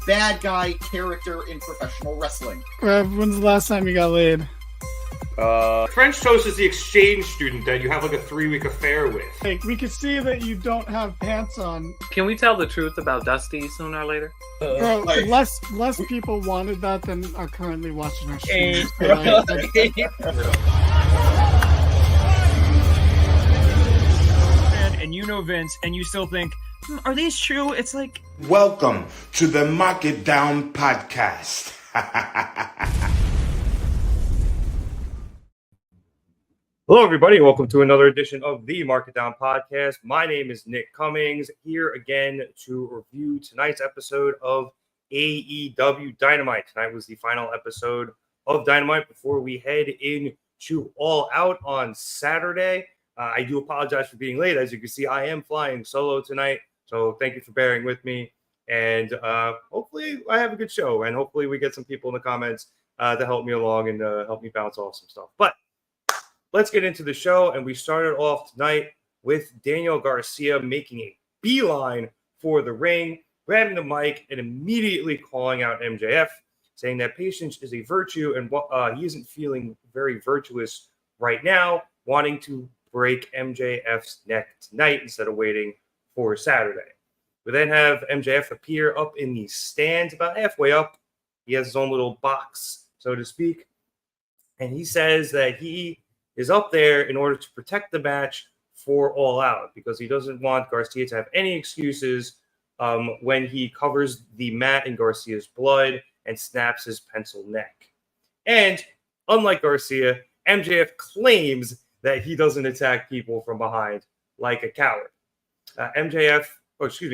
bad guy character in professional wrestling. When's the last time you got laid? French toast is the exchange student that you have like a 3-week affair with. Like, we can see that you don't have pants on. Can we tell the truth about Dusty sooner or later? Bro, less people wanted that than are currently watching our stream. And you know Vince, and you still think, are these true? It's like... Welcome to the Mark It Down podcast. Hello, everybody. Welcome to another edition of the Mark It Down podcast. My name is Nick Cummings, here again to review tonight's episode of AEW Dynamite. Tonight was the final episode of Dynamite before we head into All Out on Saturday. I do apologize for being late. As you can see, I am flying solo tonight, so thank you for bearing with me. And hopefully I have a good show, and hopefully we get some people in the comments to help me along and help me bounce off some stuff. But let's get into the show, and we started off tonight with Daniel Garcia making a beeline for the ring, grabbing the mic, and immediately calling out MJF, saying that patience is a virtue, and he isn't feeling very virtuous right now, wanting to break MJF's neck tonight instead of waiting for Saturday. We then have MJF appear up in the stands, about halfway up. He has his own little box, so to speak, and he says that he is up there in order to protect the match for All Out because he doesn't want Garcia to have any excuses when he covers the mat in Garcia's blood and snaps his pencil neck. And unlike Garcia, MJF claims that he doesn't attack people from behind like a coward.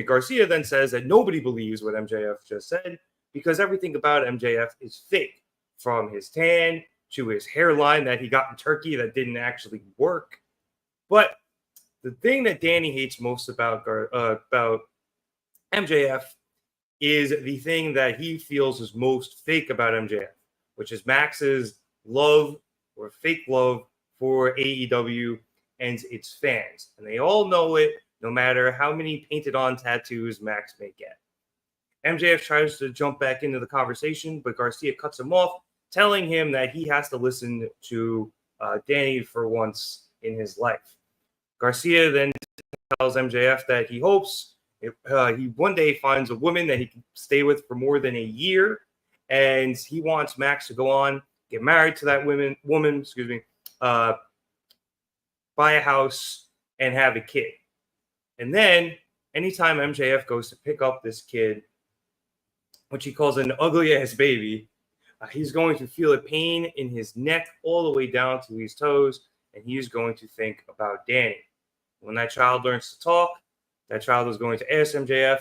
Garcia then says that nobody believes what MJF just said because everything about MJF is fake, from his tan to his hairline that he got in Turkey that didn't actually work. But the thing that Danny hates most about MJF is the thing that he feels is most fake about MJF, which is Max's love or fake love for AEW and its fans. And they all know it, no matter how many painted-on tattoos Max may get. MJF tries to jump back into the conversation, but Garcia cuts him off, telling him that he has to listen to Danny for once in his life. Garcia then tells MJF that he hopes he one day finds a woman that he can stay with for more than a year, and he wants Max to go on, get married to that woman, buy a house, and have a kid. And then, anytime MJF goes to pick up this kid, which he calls an ugly-ass baby, he's going to feel a pain in his neck all the way down to his toes, and he's going to think about Danny. When that child learns to talk, that child is going to ask MJF,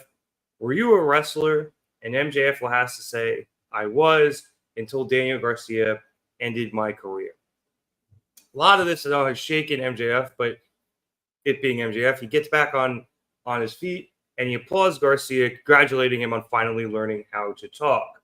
were you a wrestler? And MJF will have to say, I was, until Daniel Garcia ended my career. A lot of this has shaken MJF, but it being MJF, he gets back on his feet, and he applauds Garcia, congratulating him on finally learning how to talk.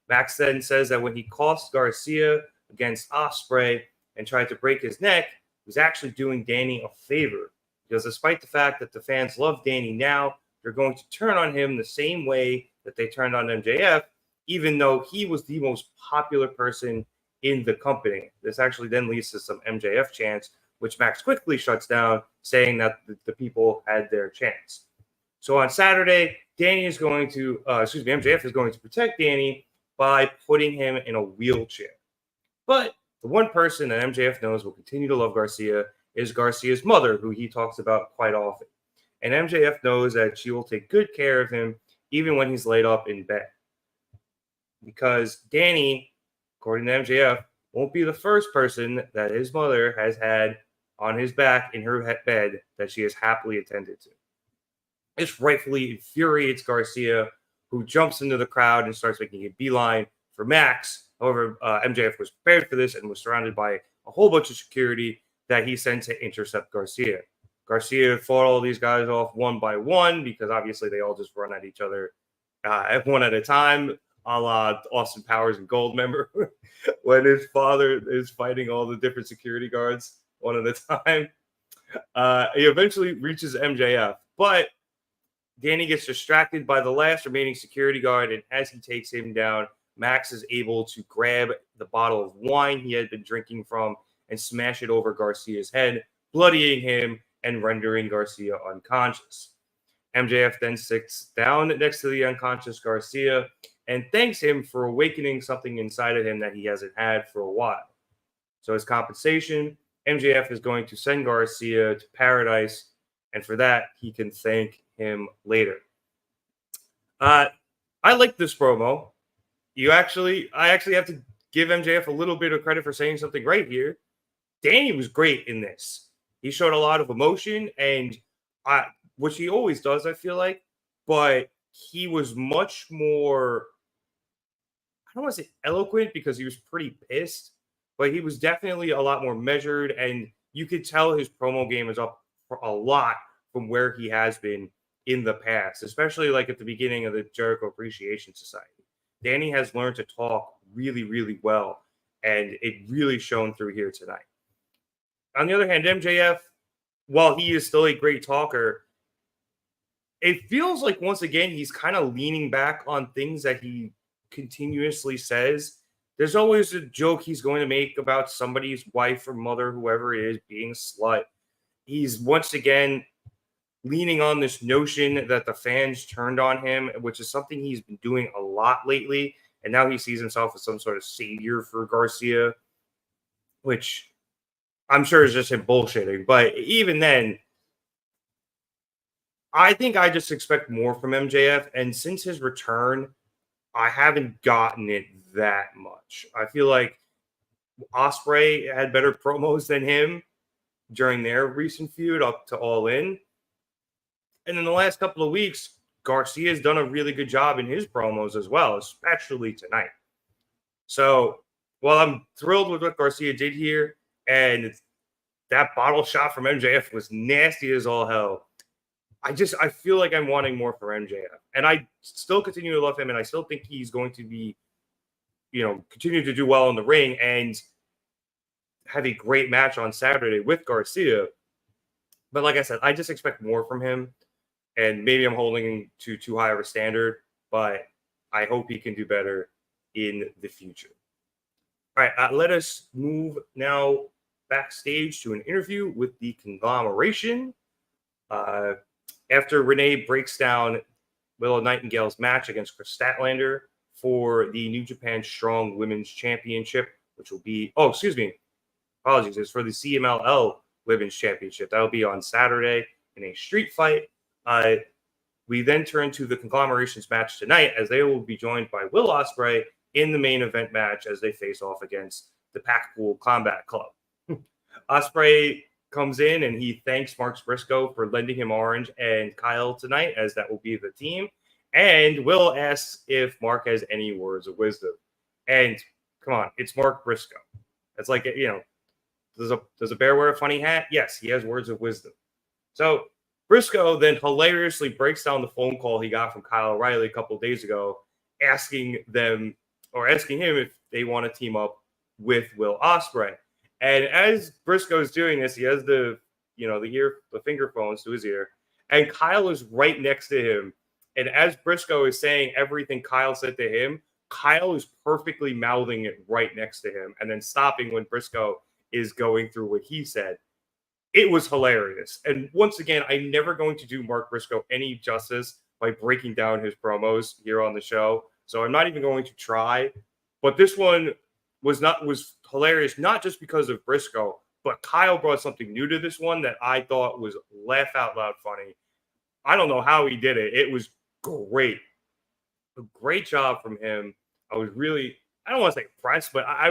Max then says that when he cost Garcia against Ospreay and tried to break his neck, he was actually doing Danny a favor. Because despite the fact that the fans love Danny now, they're going to turn on him the same way that they turned on MJF, even though he was the most popular person in the company. This actually then leads to some MJF chants, which Max quickly shuts down, saying that the people had their chance. So on Saturday, MJF is going to protect Danny by putting him in a wheelchair. But the one person that MJF knows will continue to love Garcia is Garcia's mother, who he talks about quite often. And MJF knows that she will take good care of him even when he's laid up in bed. Because Danny, according to MJF, won't be the first person that his mother has had on his back in her bed that she has happily attended to. This rightfully infuriates Garcia, who jumps into the crowd and starts making a beeline for Max. However, MJF was prepared for this and was surrounded by a whole bunch of security that he sent to intercept Garcia. Garcia fought all these guys off one by one because obviously they all just run at each other one at a time, a la Austin Powers and Gold, member, when his father is fighting all the different security guards one at a time. He eventually reaches MJF, but Danny gets distracted by the last remaining security guard, and as he takes him down, Max is able to grab the bottle of wine he had been drinking from and smash it over Garcia's head, bloodying him and rendering Garcia unconscious. MJF then sits down next to the unconscious Garcia and thanks him for awakening something inside of him that he hasn't had for a while. So as compensation, MJF is going to send Garcia to paradise, and for that, he can thank him later. I like this promo. I actually have to give MJF a little bit of credit for saying something right here. Danny was great in this. He showed a lot of emotion, and which he always does, I feel like, but he was much more, I don't want to say eloquent because he was pretty pissed, but he was definitely a lot more measured, and you could tell his promo game is up for a lot from where he has been in the past, especially like at the beginning of the Jericho Appreciation Society. Danny has learned to talk really, really well, and it really shone through here tonight. On the other hand, MJF, while he is still a great talker, it feels like once again he's kind of leaning back on things that he continuously says. There's always a joke he's going to make about somebody's wife or mother, whoever it is, being a slut. He's once again leaning on this notion that the fans turned on him, which is something he's been doing a lot lately. And now he sees himself as some sort of savior for Garcia, which I'm sure is just him bullshitting. But even then, I think I just expect more from MJF. And since his return, I haven't gotten it that much. I feel like Ospreay had better promos than him during their recent feud up to All In. And in the last couple of weeks, Garcia's done a really good job in his promos as well, especially tonight. So while I'm thrilled with what Garcia did here, and that bottle shot from MJF was nasty as all hell, I feel like I'm wanting more for MJF. And I still continue to love him, and I still think he's going to be, continue to do well in the ring and have a great match on Saturday with Garcia. But like I said, I just expect more from him. And maybe I'm holding him to too high of a standard, but I hope he can do better in the future. All right, let us move now backstage to an interview with the Conglomeration. After Renee breaks down Willow Nightingale's match against Chris Statlander for the New Japan Strong Women's Championship, which will be, apologies, it's for the CMLL Women's Championship. That'll be on Saturday in a street fight. We then turn to the Conglomeration's match tonight, as they will be joined by Will Ospreay in the main event match as they face off against the Packpool Combat Club. Ospreay comes in and he thanks Mark Briscoe for lending him Orange and Kyle tonight, as that will be the team. And Will asks if Mark has any words of wisdom. And come on, it's Mark Briscoe. It's like, does a bear wear a funny hat? Yes, he has words of wisdom. So Briscoe then hilariously breaks down the phone call he got from Kyle O'Reilly a couple of days ago, asking him if they want to team up with Will Ospreay. And as Briscoe is doing this, he has the finger phones to his ear, and Kyle is right next to him. And as Briscoe is saying everything Kyle said to him, Kyle is perfectly mouthing it right next to him and then stopping when Briscoe is going through what he said. It was hilarious. And once again, I'm never going to do Mark Briscoe any justice by breaking down his promos here on the show. So I'm not even going to try. But this one was hilarious, not just because of Briscoe, but Kyle brought something new to this one that I thought was laugh out loud funny. I don't know how he did it. It was great. A great job from him. I was really, I don't want to say impressed, but I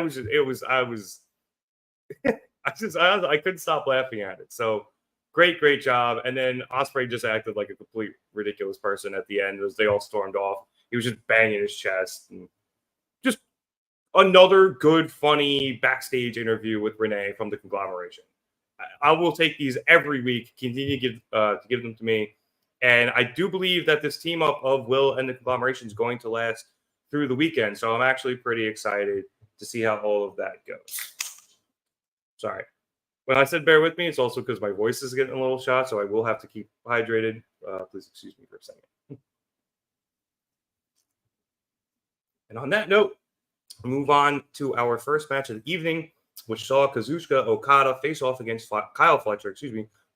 couldn't stop laughing at it. So great job. And then Ospreay just acted like a complete ridiculous person at the end as they all stormed off. He was just banging his chest. And just another good, funny backstage interview with Renee from the Conglomeration. I will take these every week, continue to give them to me. And I do believe that this team up of Will and the Conglomeration is going to last through the weekend. So I'm actually pretty excited to see how all of that goes. Sorry. When I said bear with me, it's also because my voice is getting a little shot, so I will have to keep hydrated. Please excuse me for a second. And on that note, move on to our first match of the evening, which saw Kazuchika Okada face off against Kyle Fletcher,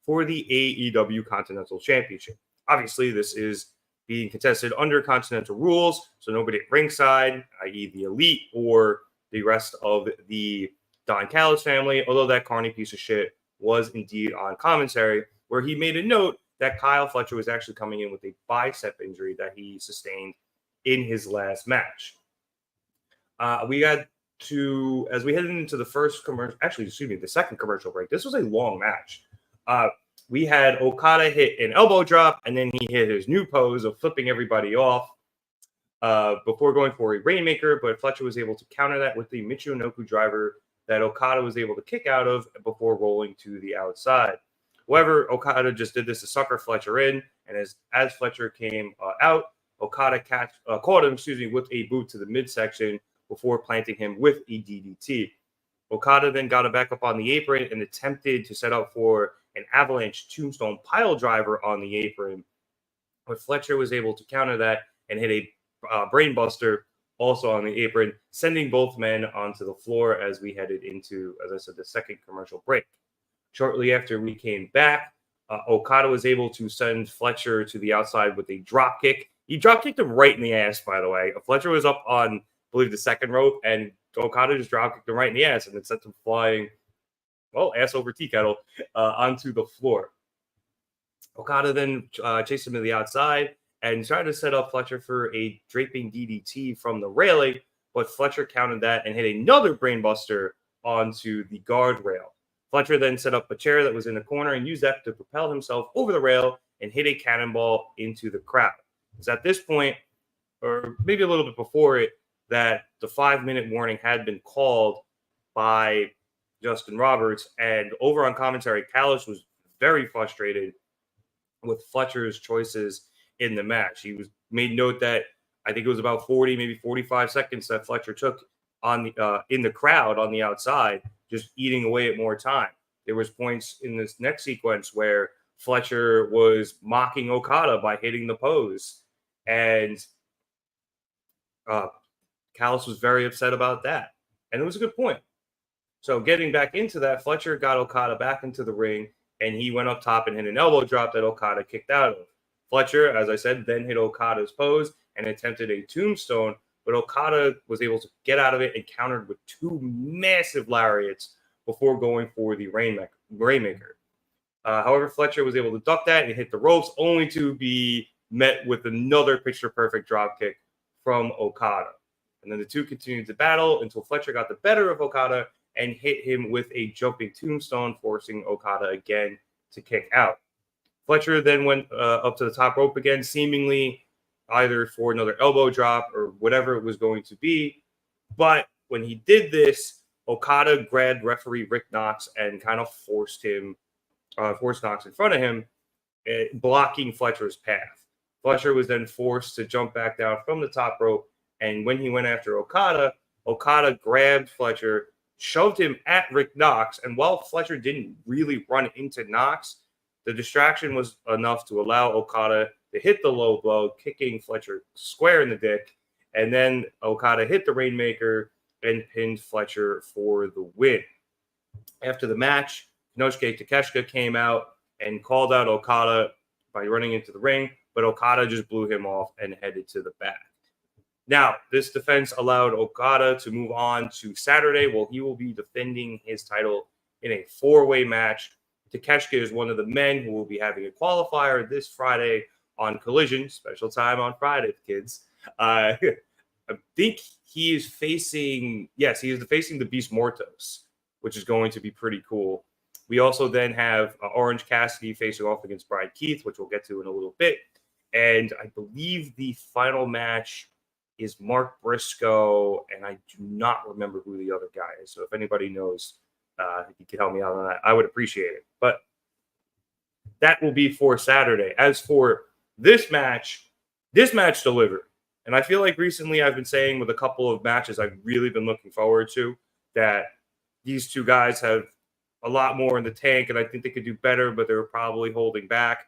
for the AEW Continental Championship. Obviously, this is being contested under Continental rules, so nobody at ringside, i.e. the Elite or the rest of the Don Callis family, although that carny piece of shit was indeed on commentary, where he made a note that Kyle Fletcher was actually coming in with a bicep injury that he sustained in his last match. We got to, as we headed into the the second commercial break. This was a long match. We had Okada hit an elbow drop, and then he hit his new pose of flipping everybody off before going for a Rainmaker, but Fletcher was able to counter that with the Michinoku driver that Okada was able to kick out of before rolling to the outside. However, Okada just did this to sucker Fletcher in, and as Fletcher came out, Okada caught him, with a boot to the midsection before planting him with a DDT. Okada then got him back up on the apron and attempted to set up for an avalanche tombstone pile driver on the apron, but Fletcher was able to counter that and hit a brainbuster also on the apron, sending both men onto the floor as we headed into, as I said, the second commercial break. Shortly after we came back, Okada was able to send Fletcher to the outside with a drop kick. He drop kicked him right in the ass, by the way. Fletcher was up on, I believe, the second rope, and Okada just drop kicked him right in the ass, and it sent him flying, ass over tea kettle, onto the floor. Okada then chased him to the outside and tried to set up Fletcher for a draping DDT from the railing, but Fletcher countered that and hit another brainbuster onto the guardrail. Fletcher then set up a chair that was in the corner and used that to propel himself over the rail and hit a cannonball into the crowd. It's at this point, or maybe a little bit before it, that the 5-minute warning had been called by Justin Roberts, and over on commentary, Callis was very frustrated with Fletcher's choices in the match. He made note that I think it was about 40, maybe 45 seconds that Fletcher took on the in the crowd on the outside, just eating away at more time. There was points in this next sequence where Fletcher was mocking Okada by hitting the pose, and Callis was very upset about that, and it was a good point. So getting back into that, Fletcher got Okada back into the ring, and he went up top and hit an elbow drop that Okada kicked out of. Fletcher, as I said, then hit Okada's pose and attempted a tombstone, but Okada was able to get out of it and countered with 2 massive lariats before going for the Rainmaker. However, Fletcher was able to duck that and hit the ropes, only to be met with another picture-perfect dropkick from Okada. And then the two continued to battle until Fletcher got the better of Okada and hit him with a jumping tombstone, forcing Okada again to kick out. Fletcher then went up to the top rope again, seemingly either for another elbow drop or whatever it was going to be. But when he did this, Okada grabbed referee Rick Knox and kind of forced Knox in front of him, blocking Fletcher's path. Fletcher was then forced to jump back down from the top rope, and when he went after Okada, Okada grabbed Fletcher, shoved him at Rick Knox, and while Fletcher didn't really run into Knox, the distraction was enough to allow Okada to hit the low blow, kicking Fletcher square in the dick, and then Okada hit the Rainmaker and pinned Fletcher for the win. After the match, Inosuke Takeshita came out and called out Okada by running into the ring, but Okada just blew him off and headed to the back. Now, this defense allowed Okada to move on to Saturday, where he will be defending his title in a 4-way match. Takeshita is one of the men who will be having a qualifier this Friday on Collision. Special time on Friday, kids. I think he is facing the Beast Mortos, which is going to be pretty cool. We also then have Orange Cassidy facing off against Brian Keith, which we'll get to in a little bit. And I believe the final match is Mark Briscoe, and I do not remember who the other guy is. So if anybody knows, if you could help me out on that, I would appreciate it. But that will be for Saturday. As for this match delivered. And I feel like recently I've been saying with a couple of matches I've really been looking forward to that these two guys have a lot more in the tank, and I think they could do better, but they were probably holding back.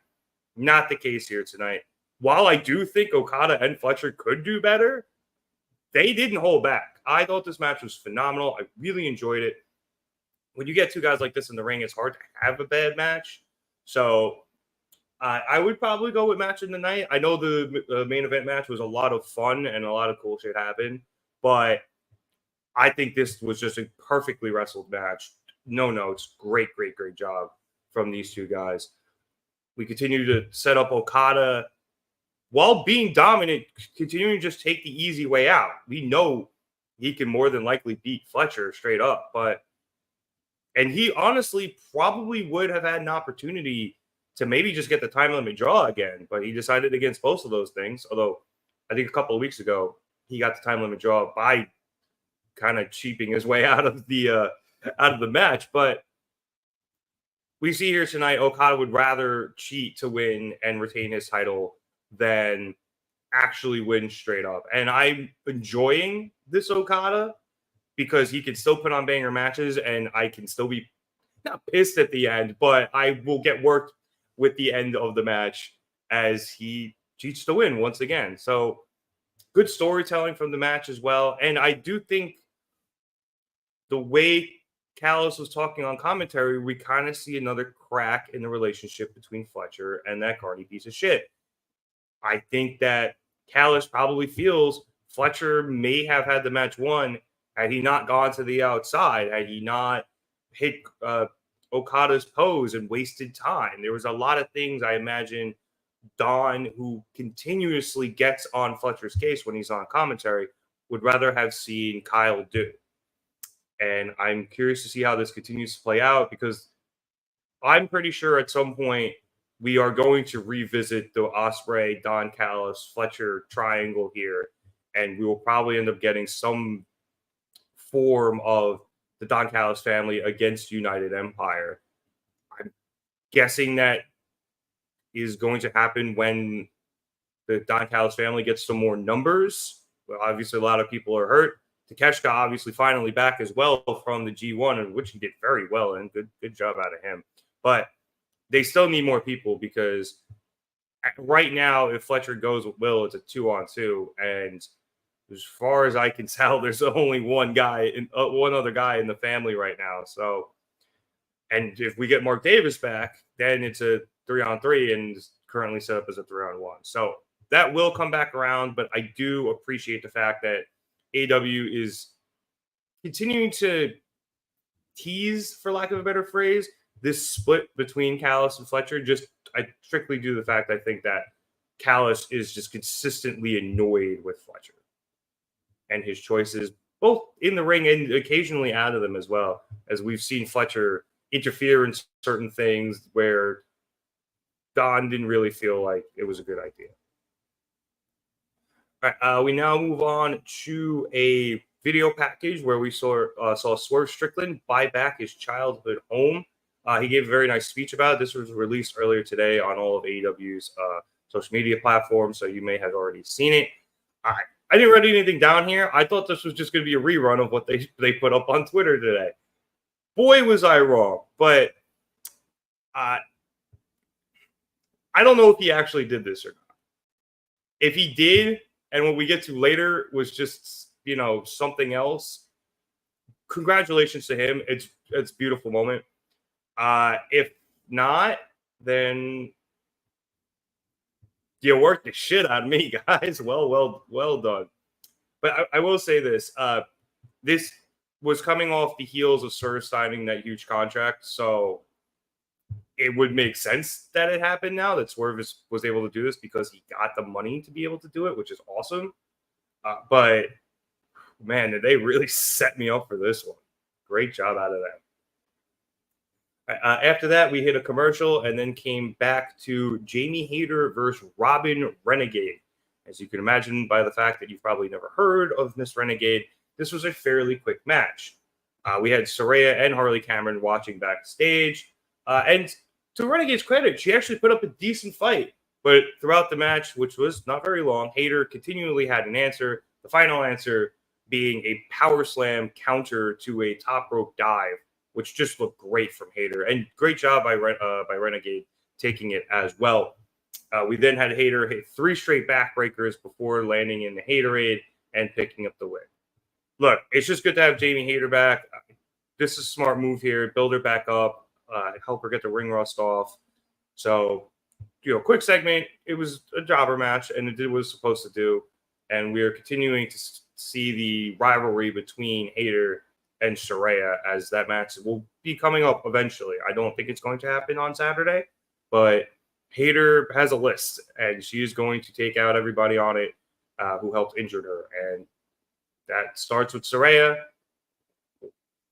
Not the case here tonight. While I do think Okada and Fletcher could do better, they didn't hold back. I thought this match was phenomenal. I really enjoyed it. When you get two guys like this in the ring, it's hard to have a bad match. So I would probably go with match of the night. I know the main event match was a lot of fun and a lot of cool shit happened, but I think this was just a perfectly wrestled match. No notes. Great job from these two guys. We continue to set up Okada while being dominant, continuing to just take the easy way out. We know he can more than likely beat Fletcher straight up, and he honestly probably would have had an opportunity to maybe just get the time limit draw again, but he decided against both of those things. Although I think a couple of weeks ago he got the time limit draw by kind of cheaping his way out of the match. But we see here tonight Okada would rather cheat to win and retain his title than actually win straight up. And I'm enjoying this Okada because he can still put on banger matches, and I can still be not pissed at the end, but I will get worked with the end of the match as he cheats to win once again. So good storytelling from the match as well. And I do think the way Callis was talking on commentary, we kind of see another crack in the relationship between Fletcher and that Cardi piece of shit. I think that Callis probably feels Fletcher may have had the match won had he not gone to the outside, had he not hit Okada's pose and wasted time. There was a lot of things I imagine Don, who continuously gets on Fletcher's case when he's on commentary, would rather have seen Kyle do. And I'm curious to see how this continues to play out, because I'm pretty sure at some point we are going to revisit the Ospreay, Don Callis, Fletcher triangle here, and we will probably end up getting some form of the Don Callis family against United Empire. I'm guessing that is going to happen when the Don Callis family gets some more numbers. Well, obviously, a lot of people are hurt. Takeshita obviously finally back as well from the G1, in which he did very well, and good job out of him. But they still need more people, because right now, if Fletcher goes with Will, it's a 2-on-2, and as far as I can tell, there's only one other guy in the family right now. So, and if we get Mark Davis back, then it's a 3-on-3 and is currently set up as a 3-on-1. So that will come back around, but I do appreciate the fact that AEW is continuing to tease, for lack of a better phrase, this split between Callis and Fletcher. I strictly due to the fact I think that Callis is just consistently annoyed with Fletcher and his choices, both in the ring and occasionally out of them as well, as we've seen Fletcher interfere in certain things where Don didn't really feel like it was a good idea. All right, we now move on to a video package where we saw Swerve Strickland buy back his childhood home. He gave a very nice speech about it. This was released earlier today on all of AEW's social media platforms, so you may have already seen it. I didn't write anything down here. I thought this was just going to be a rerun of what they put up on Twitter today. Boy, was I wrong. But I don't know if he actually did this or not. If he did, and what we get to later was just, something else, congratulations to him. It's a beautiful moment. If not, then you worked the shit out of me, guys. Well done. But I will say this. This was coming off the heels of Swerve signing that huge contract, so it would make sense that it happened now, that Swerve was able to do this because he got the money to be able to do it, which is awesome. But, man, did they really set me up for this one. Great job out of them. After that, we hit a commercial and then came back to Jamie Hayter versus Robin Renegade. As you can imagine by the fact that you've probably never heard of Miss Renegade, this was a fairly quick match. We had Saraya and Harley Cameron watching backstage. And to Renegade's credit, she actually put up a decent fight. But throughout the match, which was not very long, Hayter continually had an answer. The final answer being a power slam counter to a top rope dive which just looked great from Hayter. And great job by Renegade taking it as well. We then had Hayter hit 3 straight backbreakers before landing in the Haterade and picking up the win. Look, it's just good to have Jamie Hayter back. This is a smart move here. Build her back up, help her get the ring rust off. So, quick segment. It was a jobber match, and it did what it was supposed to do. And we are continuing to see the rivalry between Hayter and Saraya as that match will be coming up eventually. I don't think it's going to happen on Saturday, but Hayter has a list, and she is going to take out everybody on it who helped injure her. And that starts with Saraya.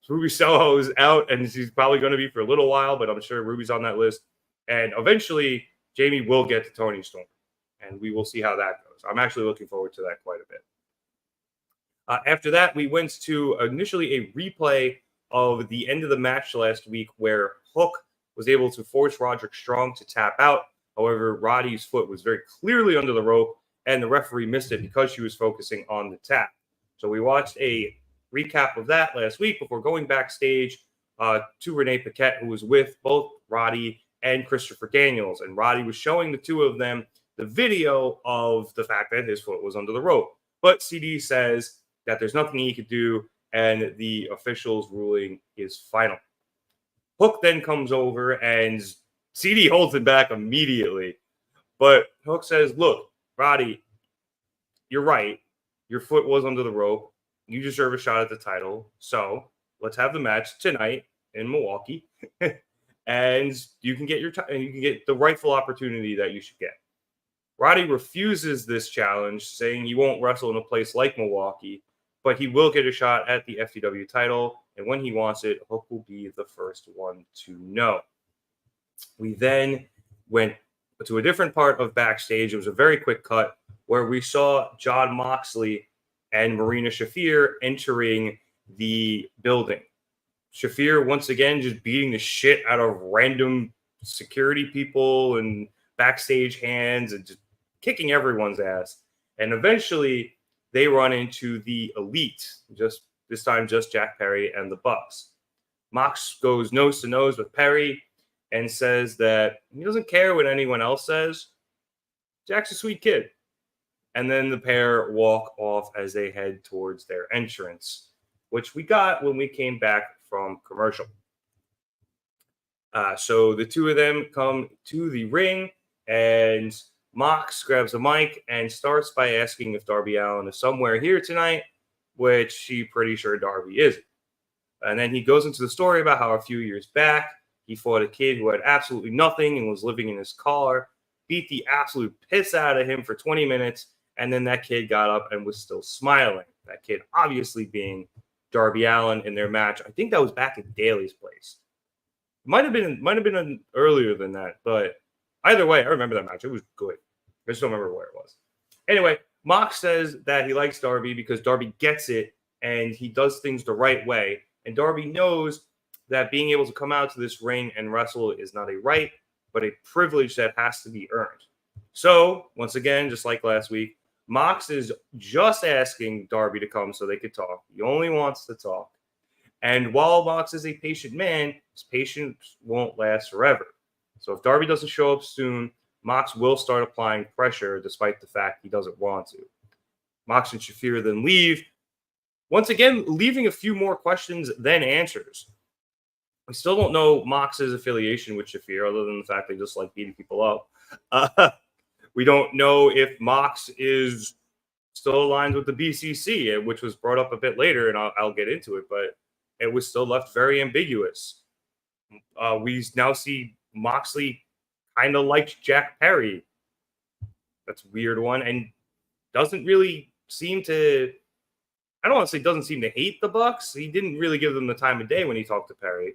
Ruby Soho is out, and she's probably going to be for a little while, but I'm sure Ruby's on that list. And eventually, Jamie will get to Toni Storm, and we will see how that goes. I'm actually looking forward to that quite a bit. After that, we went to initially a replay of the end of the match last week where Hook was able to force Roderick Strong to tap out. However, Roddy's foot was very clearly under the rope, and the referee missed it because she was focusing on the tap. So we watched a recap of that last week before going backstage to Renee Paquette, who was with both Roddy and Christopher Daniels. And Roddy was showing the two of them the video of the fact that his foot was under the rope. But CD says that there's nothing he could do, and the official's ruling is final. Hook then comes over, and CD holds it back immediately. But Hook says, look, Roddy, you're right. Your foot was under the rope. You deserve a shot at the title. So let's have the match tonight in Milwaukee. And you can get you can get the rightful opportunity that you should get. Roddy refuses this challenge, saying he won't wrestle in a place like Milwaukee, but he will get a shot at the FTW title. And when he wants it, Hook will be the first one to know. We then went to a different part of backstage. It was a very quick cut where we saw Jon Moxley and Marina Shafir entering the building. Shafir, once again, just beating the shit out of random security people and backstage hands and just kicking everyone's ass. And eventually, they run into the Elite, this time just Jack Perry and the Bucks. Mox goes nose to nose with Perry and says that he doesn't care what anyone else says. Jack's a sweet kid. And then the pair walk off as they head towards their entrance, which we got when we came back from commercial. So the two of them come to the ring, and Mox grabs a mic and starts by asking if Darby Allin is somewhere here tonight, which she's pretty sure Darby isn't. And then he goes into the story about how a few years back, he fought a kid who had absolutely nothing and was living in his car, beat the absolute piss out of him for 20 minutes, and then that kid got up and was still smiling. That kid obviously being Darby Allin in their match. I think that was back at Daly's place. Might have been earlier than that, but either way, I remember that match. It was good. I just don't remember where it was. Anyway, Mox says that he likes Darby because Darby gets it and he does things the right way. And Darby knows that being able to come out to this ring and wrestle is not a right, but a privilege that has to be earned. So, once again, just like last week, Mox is just asking Darby to come so they could talk. He only wants to talk. And while Mox is a patient man, his patience won't last forever. So if Darby doesn't show up soon, Mox will start applying pressure despite the fact he doesn't want to. Mox and Shafir then leave, once again, leaving a few more questions than answers. We still don't know Mox's affiliation with Shafir, other than the fact they just like beating people up. We don't know if Mox is still aligned with the BCC, which was brought up a bit later, and I'll get into it, but it was still left very ambiguous. We now see Moxley kind of likes Jack Perry. That's a weird one, and doesn't really seem to, I don't want to say doesn't seem to hate the Bucks. He didn't really give them the time of day when he talked to Perry.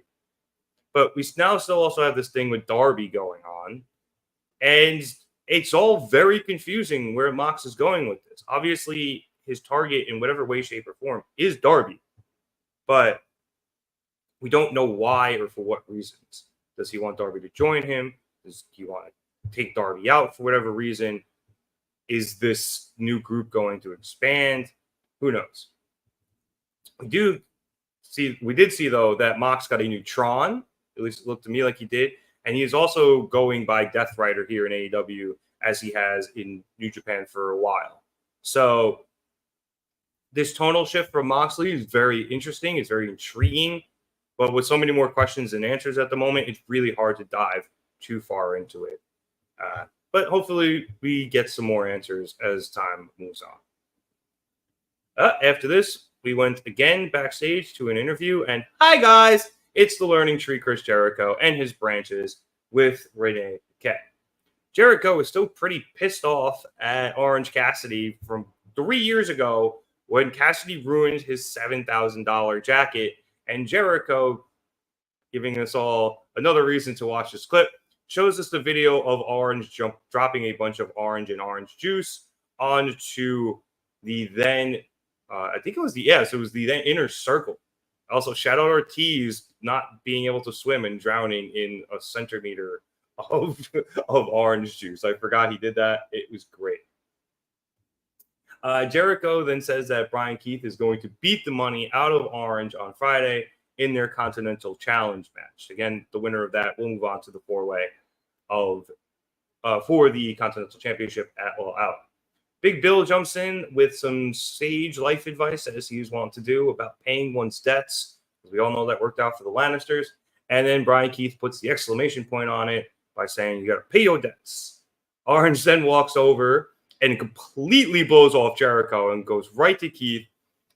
But we now still also have this thing with Darby going on. And it's all very confusing where Mox is going with this. Obviously, his target in whatever way, shape, or form is Darby. But we don't know why or for what reasons. Does he want Darby to join him? Does he want to take Darby out for whatever reason? Is this new group going to expand? Who knows? We do did see though that Mox got a new Tron. At least it looked to me like he did, and he is also going by Death Rider here in AEW as he has in New Japan for a while. So this tonal shift from Moxley is very interesting. It's very intriguing, but with so many more questions and answers at the moment, it's really hard to dive too far into it. But hopefully we get some more answers as time moves on. After this, we went again backstage to an interview, and hi guys, it's the Learning Tree Chris Jericho and his branches with Renee Paquette. Jericho is still pretty pissed off at Orange Cassidy from 3 years ago when Cassidy ruined his $7,000 jacket, and Jericho, giving us all another reason to watch this clip, shows us the video of Orange dropping a bunch of orange and orange juice onto the then, it was the then inner circle. Also, shout out Ortiz not being able to swim and drowning in a centimeter of orange juice. I forgot he did that. It was great. Jericho then says that Brian Keith is going to beat the money out of Orange on Friday in their Continental Challenge match. Again, the winner of that will move on to the four-way for the Continental Championship at All Out. Big Bill jumps in with some sage life advice, as he's wont to do, about paying one's debts. We all know that worked out for the Lannisters. And then Brian Keith puts the exclamation point on it by saying, you got to pay your debts. Orange then walks over and completely blows off Jericho and goes right to Keith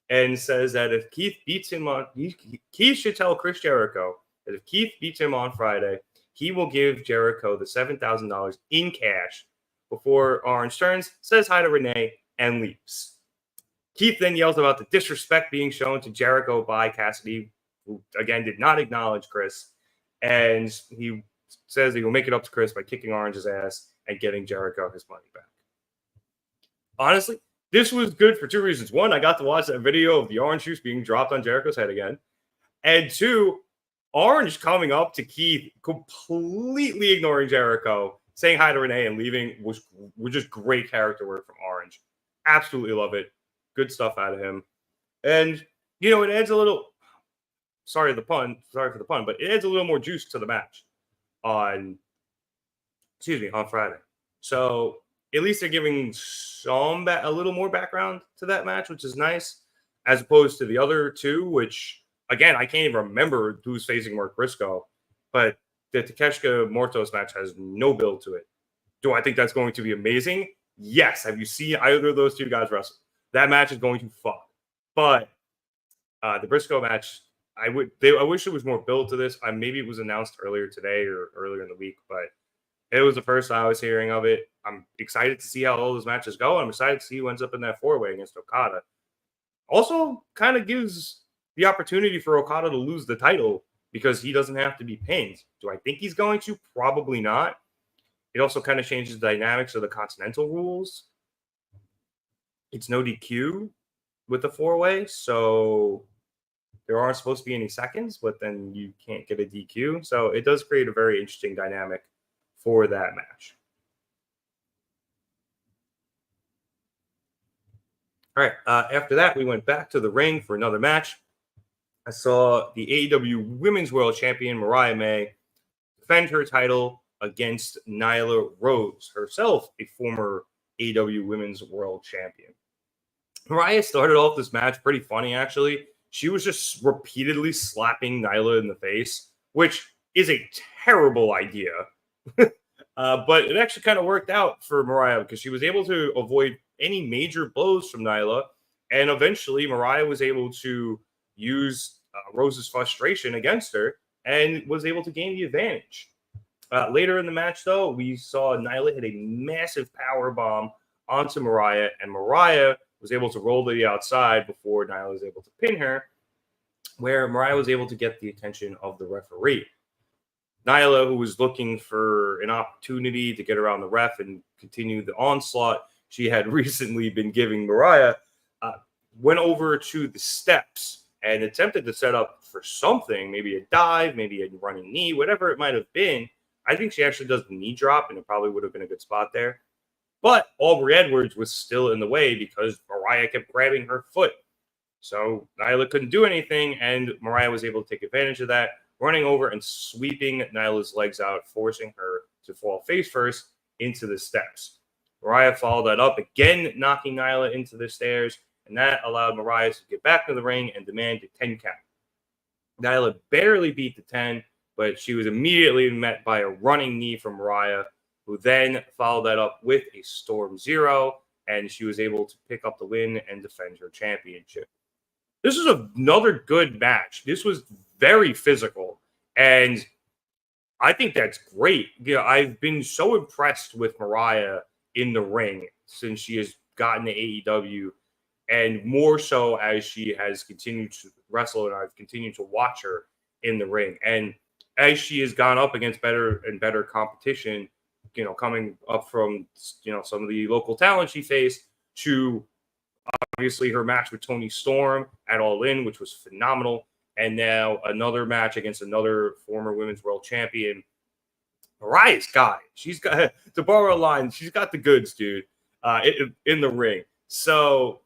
and says that if Keith beats him Keith should tell Chris Jericho that if Keith beats him on Friday, he will give Jericho the $7,000 in cash before Orange turns, says hi to Renee, and leaves. Keith then yells about the disrespect being shown to Jericho by Cassidy, who again did not acknowledge Chris, and he says he will make it up to Chris by kicking Orange's ass and getting Jericho his money back. Honestly, this was good for two reasons. One, I got to watch that video of the orange juice being dropped on Jericho's head again. And two, Orange coming up to Keith, completely ignoring Jericho, saying hi to Renee and leaving was just great character work from Orange. Absolutely love it. Good stuff out of him. And, it adds a little, sorry for the pun, but it adds a little more juice to the match on Friday. So at least they're giving a little more background to that match, which is nice, as opposed to the other two, which, again, I can't even remember who's facing Mark Briscoe, but the Takeshita Mortos match has no build to it. Do I think that's going to be amazing? Yes. Have you seen either of those two guys wrestle? That match is going to fuck. But the Briscoe match, I wish there was more build to this. Maybe it was announced earlier today or earlier in the week, but it was the first I was hearing of it. I'm excited to see how all those matches go. I'm excited to see who ends up in that four-way against Okada. Also, kind of gives the opportunity for Okada to lose the title because he doesn't have to be pinned. Do I think he's going to? Probably not. It also kind of changes the dynamics of the Continental rules. It's no DQ with the four-way, so there aren't supposed to be any seconds, but then you can't get a DQ. So it does create a very interesting dynamic for that match. All right. After that, we went back to the ring for another match. I saw the AEW Women's World Champion, Mariah May, defend her title against Nyla Rose, herself a former AEW Women's World Champion. Mariah started off this match pretty funny, actually. She was just repeatedly slapping Nyla in the face, which is a terrible idea. But it actually kind of worked out for Mariah because she was able to avoid any major blows from Nyla. And eventually, Mariah was able to use Rose's frustration against her and was able to gain the advantage. Later in the match, though, we saw Nyla hit a massive power bomb onto Mariah, and Mariah was able to roll to the outside before Nyla was able to pin her, where Mariah was able to get the attention of the referee. Nyla, who was looking for an opportunity to get around the ref and continue the onslaught she had recently been giving Mariah, went over to the steps and attempted to set up for something, maybe a dive, maybe a running knee, whatever it might have been. I think she actually does the knee drop, and it probably would have been a good spot there. But Aubrey Edwards was still in the way because Mariah kept grabbing her foot. So Nyla couldn't do anything, and Mariah was able to take advantage of that, running over and sweeping Nyla's legs out, forcing her to fall face first into the steps. Mariah followed that up, again knocking Nyla into the stairs, and that allowed Mariah to get back to the ring and demand a 10 count. Nyla barely beat the 10, but she was immediately met by a running knee from Mariah, who then followed that up with a Storm Zero, and she was able to pick up the win and defend her championship. This was another good match. This was very physical, and I think that's great. I've been so impressed with Mariah in the ring since she has gotten to AEW, and more so as she has continued to wrestle, and I've continued to watch her in the ring. And as she has gone up against better and better competition, coming up from, some of the local talent she faced to obviously her match with Toni Storm at All In, which was phenomenal. And now another match against another former women's world champion. Mariah's got it. She's got, to borrow a line, she's got the goods, dude, in the ring. So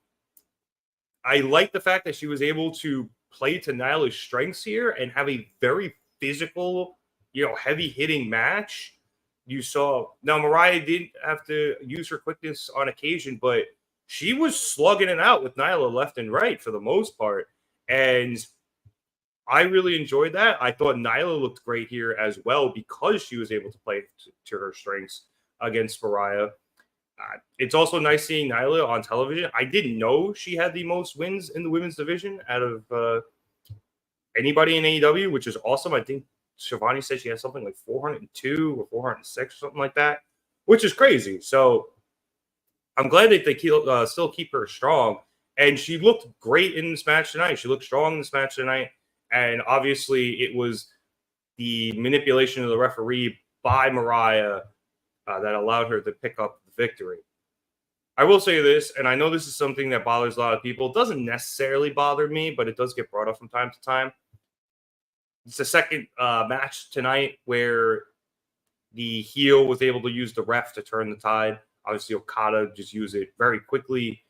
I like the fact that she was able to play to Nyla's strengths here and have a very physical, heavy hitting match. You saw, now Mariah did have to use her quickness on occasion, but she was slugging it out with Nyla left and right for the most part. And I really enjoyed that. I thought Nyla looked great here as well because she was able to play to her strengths against Mariah. It's also nice seeing Nyla on television. I didn't know she had the most wins in the women's division out of anybody in AEW, which is awesome. I think Shivani said she has something like 402 or 406 or something like that, which is crazy. So I'm glad that they still keep her strong. And she looked great in this match tonight. She looked strong in this match tonight. And obviously it was the manipulation of the referee by Mariah that allowed her to pick up the victory. I will say this, and I know this is something that bothers a lot of people. It doesn't necessarily bother me, but it does get brought up from time to time. It's the second match tonight where the heel was able to use the ref to turn the tide. Obviously, Okada just used it very quickly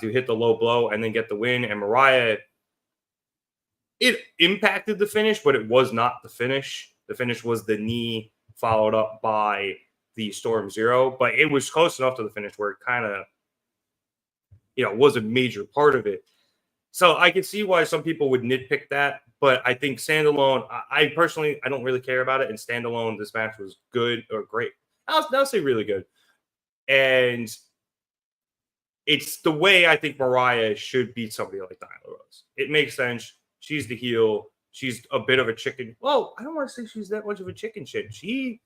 to hit the low blow and then get the win. And Mariah, it impacted the finish, but it was not the finish. The finish was the knee followed up by the Storm Zero, but it was close enough to the finish where it kind of, was a major part of it. So I can see why some people would nitpick that, but I think standalone, I personally, I don't really care about it. And standalone, this match was good or great. I'll say really good. And it's the way I think Mariah should beat somebody like Nyla Rose. It makes sense. She's the heel. She's a bit of a chicken. Well, I don't want to say she's that much of a chicken shit. She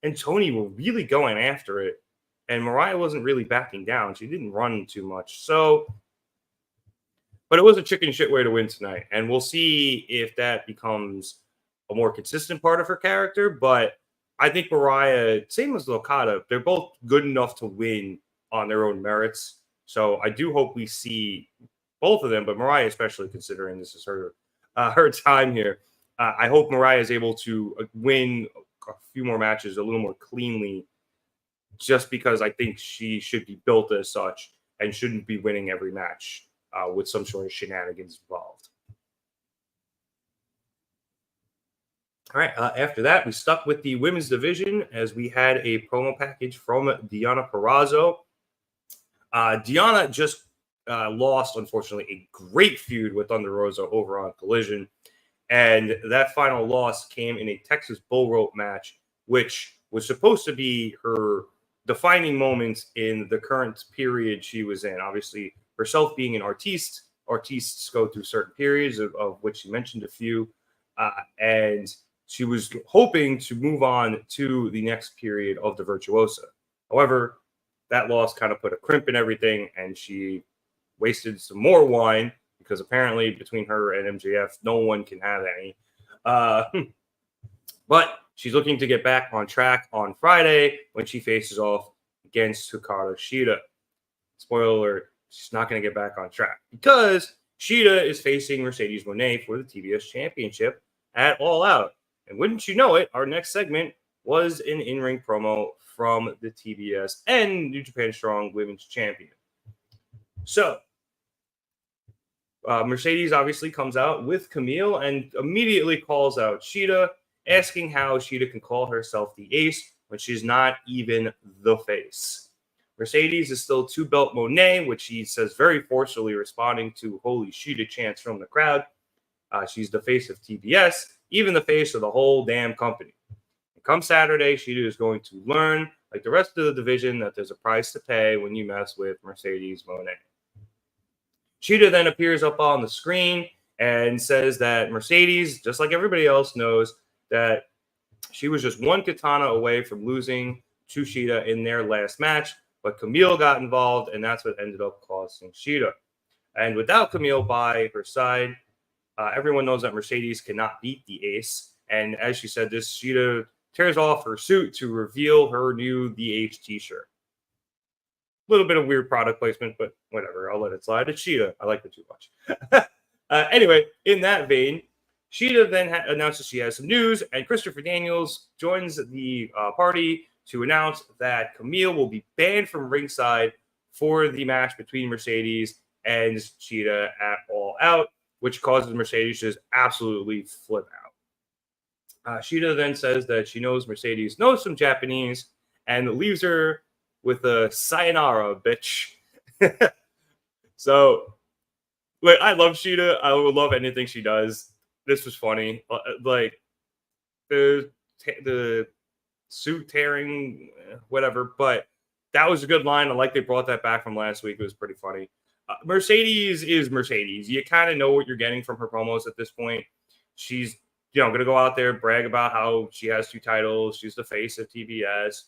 and Tony were really going after it, and Mariah wasn't really backing down. She didn't run too much. So, but it was a chicken shit way to win tonight, and we'll see if that becomes a more consistent part of her character. But I think Mariah, same as Okada, they're both good enough to win on their own merits. So I do hope we see both of them, but Mariah especially, considering this is her time here. I hope Mariah is able to win a few more matches a little more cleanly, just because I think she should be built as such and shouldn't be winning every match with some sort of shenanigans involved. All right, after that, we stuck with the women's division as we had a promo package from Deonna Purrazzo. Deonna just lost, unfortunately, a great feud with Thunder Rosa over on Collision. And that final loss came in a Texas Bull Rope match, which was supposed to be her defining moment in the current period she was in. Obviously, herself being an artiste, artistes go through certain periods, of which she mentioned a few. And she was hoping to move on to the next period of the Virtuosa. However, that loss kind of put a crimp in everything, and she wasted some more wine because apparently between her and MJF, no one can have any. But she's looking to get back on track on Friday when she faces off against Hikaru Shida. Spoiler alert, she's not going to get back on track because Shida is facing Mercedes Moné for the TBS Championship at All Out. And wouldn't you know it, our next segment was an in-ring promo from the TBS and New Japan Strong Women's Champion. So, Mercedes obviously comes out with Camille and immediately calls out Shida, asking how Shida can call herself the ace when she's not even the face. Mercedes is still two-belt Monet, which she says very forcefully, responding to holy Shida chants from the crowd. She's the face of TBS, even the face of the whole damn company. And come Saturday, Shida is going to learn, like the rest of the division, that there's a price to pay when you mess with Mercedes Monet. Shida then appears up on the screen and says that Mercedes, just like everybody else, knows that she was just one katana away from losing to Shida in their last match, but Camille got involved, and that's what ended up costing Shida. And without Camille by her side, everyone knows that Mercedes cannot beat the ace. And as she said this, Shida tears off her suit to reveal her new The Ace t-shirt. A little bit of weird product placement, but whatever. I'll let it slide. It's Shida. I like it too much. Anyway, in that vein, Shida then announces she has some news, and Christopher Daniels joins the party to announce that Camille will be banned from ringside for the match between Mercedes and Shida at All Out, which causes Mercedes to just absolutely flip out. Shida then says that she knows Mercedes knows some Japanese and leaves her with a sayonara, bitch. So, like, I love Shida. I would love anything she does. This was funny. Like, the suit tearing, whatever. But that was a good line. I like they brought that back from last week. It was pretty funny. Mercedes is Mercedes. You kind of know what you're getting from her promos at this point. She's, going to go out there, brag about how she has 2 titles. She's the face of TBS.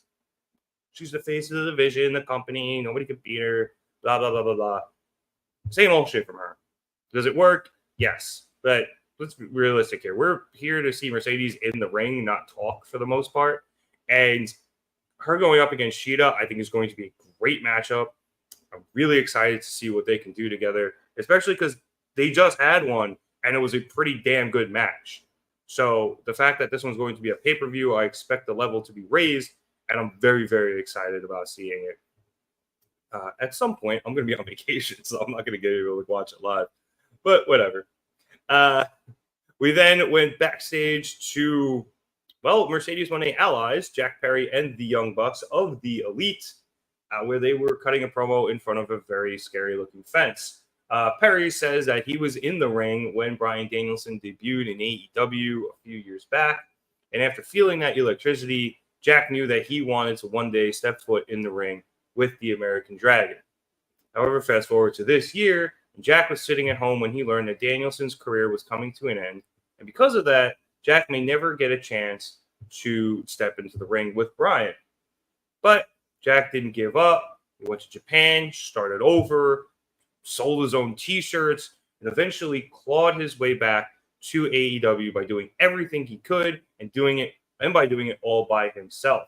She's the face of the division, the company. Nobody can beat her. Blah, blah, blah, blah, blah. Same old shit from her. Does it work? Yes. But let's be realistic here. We're here to see Mercedes in the ring, not talk for the most part. And her going up against Shida, I think, is going to be a great matchup. I'm really excited to see what they can do together, especially because they just had one, and it was a pretty damn good match. So the fact that this one's going to be a pay-per-view, I expect the level to be raised, and I'm very, very excited about seeing it. At some point, I'm going to be on vacation, so I'm not going to get able to watch it live. But whatever. We then went backstage to, Mercedes Moné allies, Jack Perry and the Young Bucks of the Elite, where they were cutting a promo in front of a very scary-looking fence. Perry says that he was in the ring when Bryan Danielson debuted in AEW a few years back, and after feeling that electricity, Jack knew that he wanted to one day step foot in the ring with the American Dragon. However, fast forward to this year, Jack was sitting at home when he learned that Danielson's career was coming to an end, and because of that, Jack may never get a chance to step into the ring with Bryan. But Jack didn't give up. He went to Japan, started over, sold his own t-shirts, and eventually clawed his way back to AEW by doing everything he could and by doing it all by himself.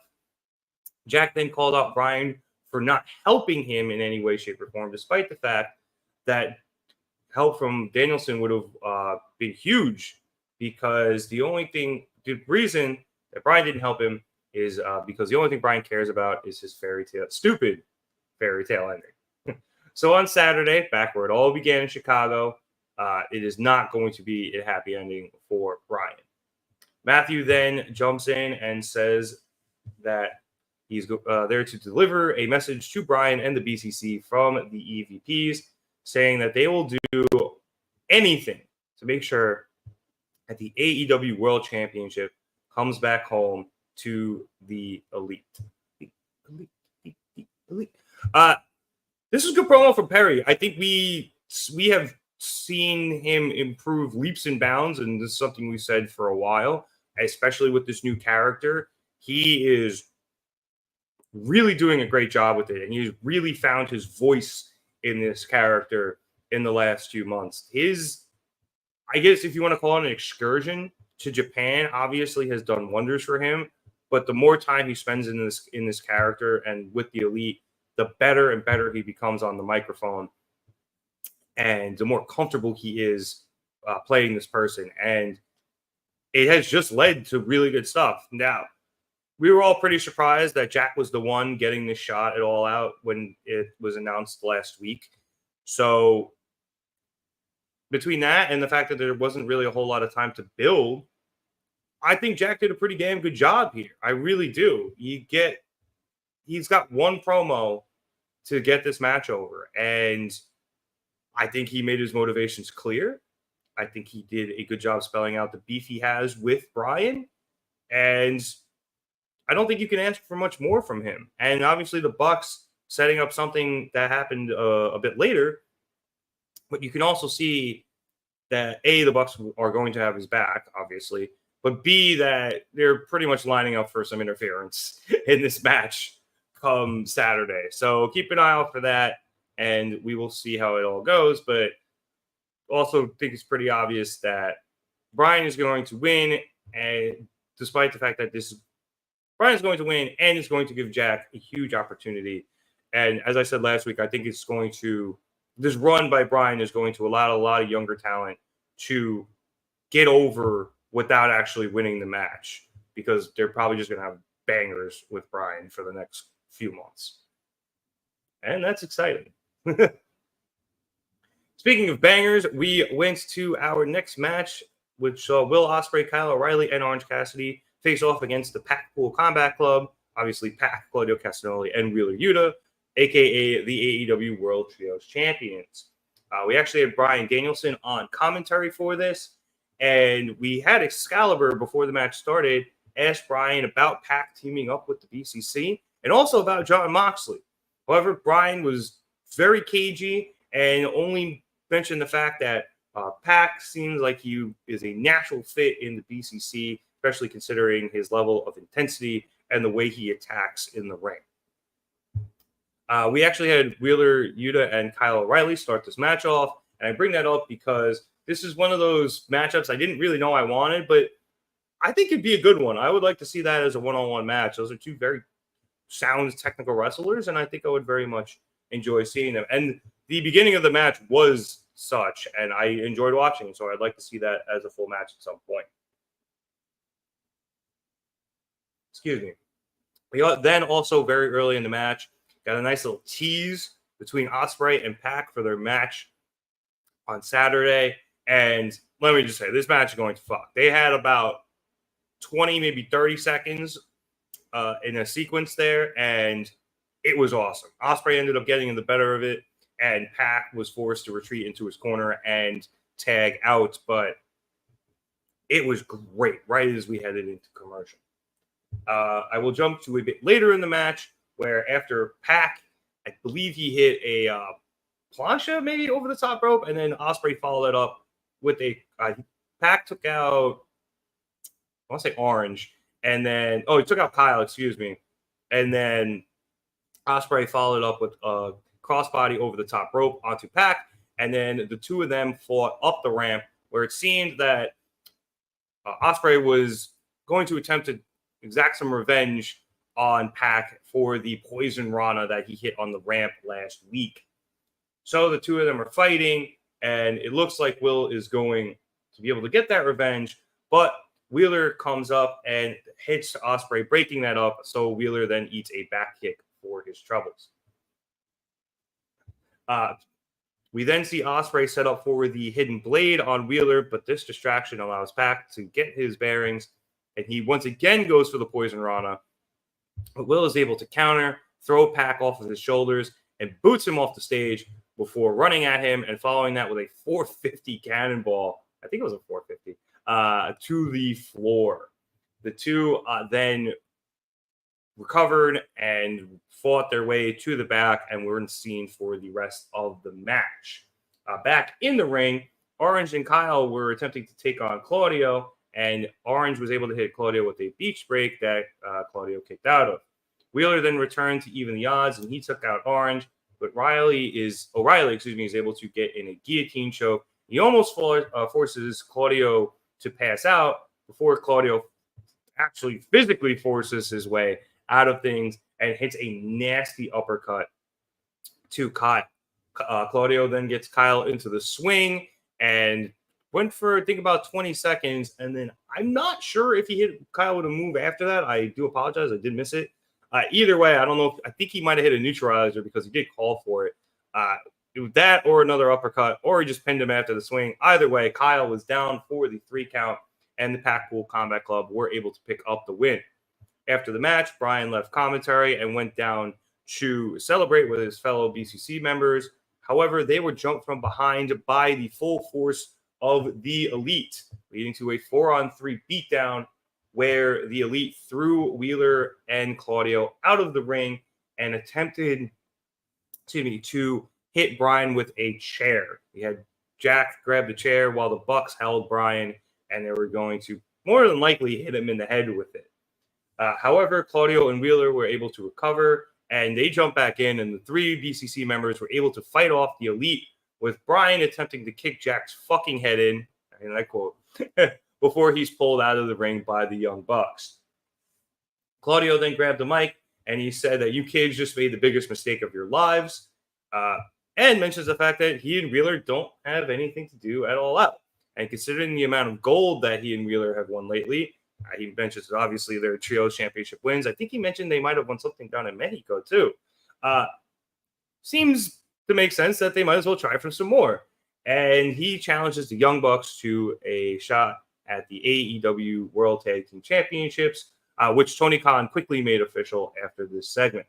Jack then called out Bryan for not helping him in any way, shape, or form, despite the fact that help from Danielson would have been huge, because the reason that Bryan didn't help him is because the only thing Bryan cares about is his stupid fairy tale ending. So on Saturday, back where it all began in Chicago, it is not going to be a happy ending for Bryan. Matthew then jumps in and says that he's there to deliver a message to Bryan and the BCC from the EVPs, saying that they will do anything to make sure that the AEW World Championship comes back home to the Elite. The Elite. This is a good promo from Perry. I think we have seen him improve leaps and bounds, and this is something we said for a while, especially with this new character. He is really doing a great job with it, and he's really found his voice in this character in the last few months. I guess if you want to call it an excursion to Japan, obviously has done wonders for him, but the more time he spends in this character and with the Elite, the better and better he becomes on the microphone, and the more comfortable he is playing this person. And it has just led to really good stuff. Now, we were all pretty surprised that Jack was the one getting this shot at All Out when it was announced last week. So between that and the fact that there wasn't really a whole lot of time to build, I think Jack did a pretty damn good job here. I really do. He's got one promo to get this match over, and I think he made his motivations clear. I think he did a good job spelling out the beef he has with Bryan, and I don't think you can ask for much more from him. And obviously the Bucks setting up something that happened a bit later, but you can also see that A, the Bucks are going to have his back, obviously, but B, that they're pretty much lining up for some interference in this match come Saturday. So keep an eye out for that, and we will see how it all goes. But also think it's pretty obvious that Bryan is going to win, and despite the fact that Bryan's going to win and is going to give Jack a huge opportunity. And as I said last week, I think this run by Bryan is going to allow a lot of younger talent to get over without actually winning the match, because they're probably just going to have bangers with Bryan for the next few months. And that's exciting. Speaking of bangers, we went to our next match, which Will Ospreay, Kyle O'Reilly, and Orange Cassidy face off against the Packpool Combat Club. Obviously, Pac, Claudio, Castagnoli, and Wheeler Yuta, a.k.a. the AEW World Trios Champions. We actually had Bryan Danielson on commentary for this, and we had Excalibur, before the match started, ask Bryan about Pac teaming up with the BCC, and also about Jon Moxley. However, Bryan was very cagey and only mentioned the fact that Pac seems like he is a natural fit in the BCC, especially considering his level of intensity and the way he attacks in the ring. We actually had Wheeler Yuta and Kyle O'Reilly start this match off, and I bring that up because this is one of those matchups I didn't really know I wanted, but I think it'd be a good one. I would like to see that as a one-on-one match. Those are two very sound technical wrestlers, and I think I would very much enjoy seeing them. And the beginning of the match was such, and I enjoyed watching, so I'd like to see that as a full match at some point. Excuse me. We then also very early in the match got a nice little tease between Ospreay and Pac for their match on Saturday. And let me just say, this match is going to fuck. They had about 20, maybe 30 seconds in a sequence there, and it was awesome. Ospreay ended up getting in the better of it, and Pac was forced to retreat into his corner and tag out. But it was great right as we headed into commercial. I will jump to a bit later in the match where after Pac, I believe he hit a plancha maybe over the top rope, and then Ospreay followed it up with a Pac took out, I want to say Orange, and then he took out Kyle, excuse me, and then Ospreay followed up with a crossbody over the top rope onto Pac, and then the two of them fought up the ramp where it seemed that Ospreay was going to attempt to exact some revenge on Pac for the poison Rana that he hit on the ramp last week. So the two of them are fighting, and it looks like Will is going to be able to get that revenge, but Wheeler comes up and hits Ospreay, breaking that up, so Wheeler then eats a back kick for his troubles. We then see Ospreay set up for the hidden blade on Wheeler, but this distraction allows Pac to get his bearings, and he once again goes for the poison Rana. But Will is able to counter, throw Pac off of his shoulders, and boots him off the stage before running at him and following that with a 450 cannonball. I think it was a 450 to the floor. The two then recovered and fought their way to the back and weren't seen for the rest of the match. Back in the ring, Orange and Kyle were attempting to take on Claudio, and Orange was able to hit Claudio with a beach break that Claudio kicked out of. Wheeler then returned to even the odds, and he took out Orange, but O'Reilly is able to get in a guillotine choke. He almost forces Claudio to pass out before Claudio actually physically forces his way out of things and hits a nasty uppercut to Kyle. Claudio then gets Kyle into the swing and went for, I think, about 20 seconds. And then I'm not sure if he hit Kyle with a move after that. I do apologize. I did miss it. Either way, I don't know. I think he might have hit a neutralizer because he did call for it. that or another uppercut, or he just pinned him after the swing. Either way, Kyle was down for the 3 count, and the Packpool Combat Club were able to pick up the win. After the match, Bryan left commentary and went down to celebrate with his fellow BCC members. However, they were jumped from behind by the full force of the Elite, leading to a 4-on-3 beatdown where the Elite threw Wheeler and Claudio out of the ring and attempted, to hit Bryan with a chair. He had Jack grab the chair while the Bucks held Bryan, and they were going to more than likely hit him in the head with it. However, Claudio and Wheeler were able to recover, and they jumped back in, and the 3 BCC members were able to fight off the Elite, with Bryan attempting to kick Jack's fucking head in, and I quote, before he's pulled out of the ring by the Young Bucks. Claudio then grabbed the mic, and he said that you kids just made the biggest mistake of your lives, and mentions the fact that he and Wheeler don't have anything to do at All Out. And considering the amount of gold that he and Wheeler have won lately, he mentions that obviously their trios championship wins. I think he mentioned they might have won something down in Mexico too. Seems to make sense that they might as well try for some more. And he challenges the Young Bucks to a shot at the AEW World Tag Team Championships, which Tony Khan quickly made official after this segment.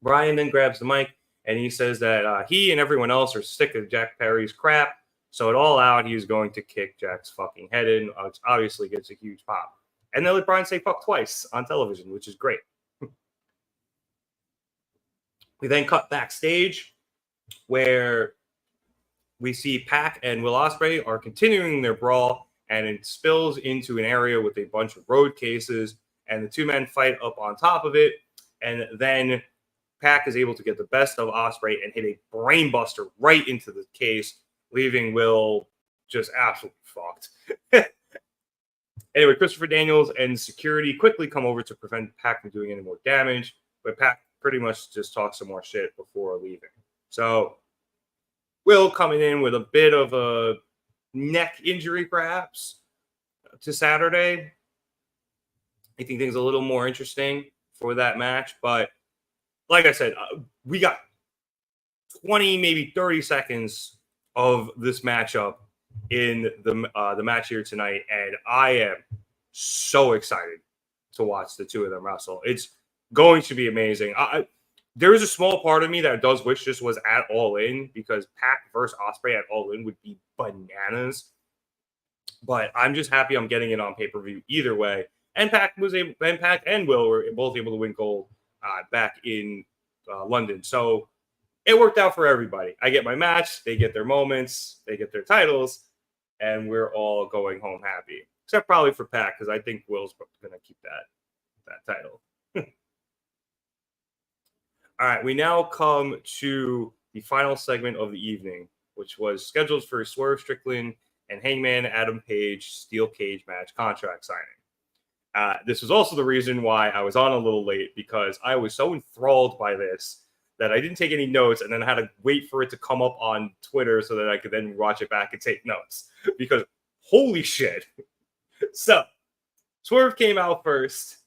Bryan then grabs the mic and he says that he and everyone else are sick of Jack Perry's crap. So at All Out, he's going to kick Jack's fucking head in, which obviously gets a huge pop. And then let Bryan say fuck twice on television, which is great. We then cut backstage where we see Pac and Will Ospreay are continuing their brawl, and it spills into an area with a bunch of road cases, and the 2 men fight up on top of it, and then Pac is able to get the best of Ospreay and hit a brainbuster right into the case, leaving Will just absolutely fucked. Anyway, Christopher Daniels and security quickly come over to prevent Pac from doing any more damage, but Pac pretty much just talks some more shit before leaving. So Will coming in with a bit of a neck injury, perhaps, to Saturday. I think things a little more interesting for that match. But like I said, we got 20, maybe 30 seconds of this matchup in the match here tonight, and I am so excited to watch the 2 of them wrestle. It's going to be amazing. There is a small part of me that does wish this was at All In, because Pac versus Ospreay at All In would be bananas. But I'm just happy I'm getting it on pay-per-view either way. And Pac and Will were both able to win gold back in London. So it worked out for everybody. I get my match, they get their moments, they get their titles, and we're all going home happy. Except probably for Pac, because I think Will's going to keep that title. All right, we now come to the final segment of the evening, which was scheduled for Swerve Strickland and Hangman Adam Page steel cage match contract signing. This was also the reason why I was on a little late, because I was so enthralled by this that I didn't take any notes, and then I had to wait for it to come up on Twitter so that I could then watch it back and take notes, because holy shit. So Swerve came out first,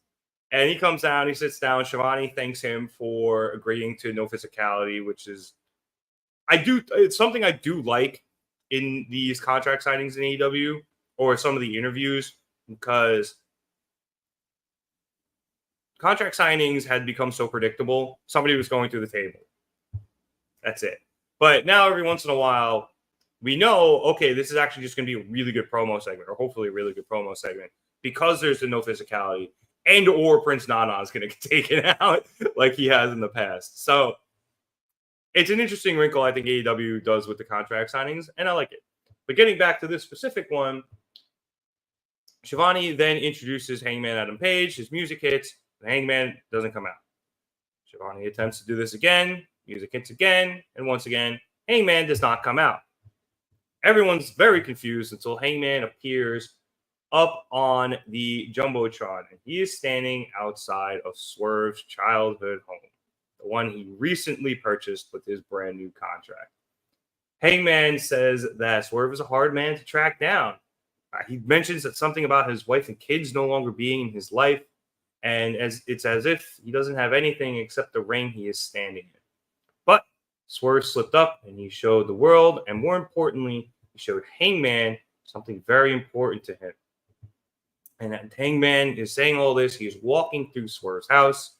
and he comes down, he sits down. Shivani thanks him for agreeing to no physicality, which is, it's something I do like in these contract signings in AEW or some of the interviews, because contract signings had become so predictable. Somebody was going through the table. That's it. But now every once in a while, we know, okay, this is actually just going to be a really good promo segment, or hopefully a really good promo segment, because there's the no physicality, and or Prince Nana is going to get taken out like he has in the past. So it's an interesting wrinkle I think AEW does with the contract signings, and I like it. But getting back to this specific one, Shivani then introduces Hangman Adam Page. His music hits. The Hangman doesn't come out. Shivani attempts to do this again. Music hits again. And once again, Hangman does not come out. Everyone's very confused until Hangman appears up on the Jumbotron. And he is standing outside of Swerve's childhood home, the one he recently purchased with his brand new contract. Hangman says that Swerve is a hard man to track down. He mentions that something about his wife and kids no longer being in his life, and it's as if he doesn't have anything except the ring he is standing in. But Swerve slipped up and he showed the world, and more importantly, he showed Hangman something very important to him. And Hangman is saying all this. He is walking through Swerve's house,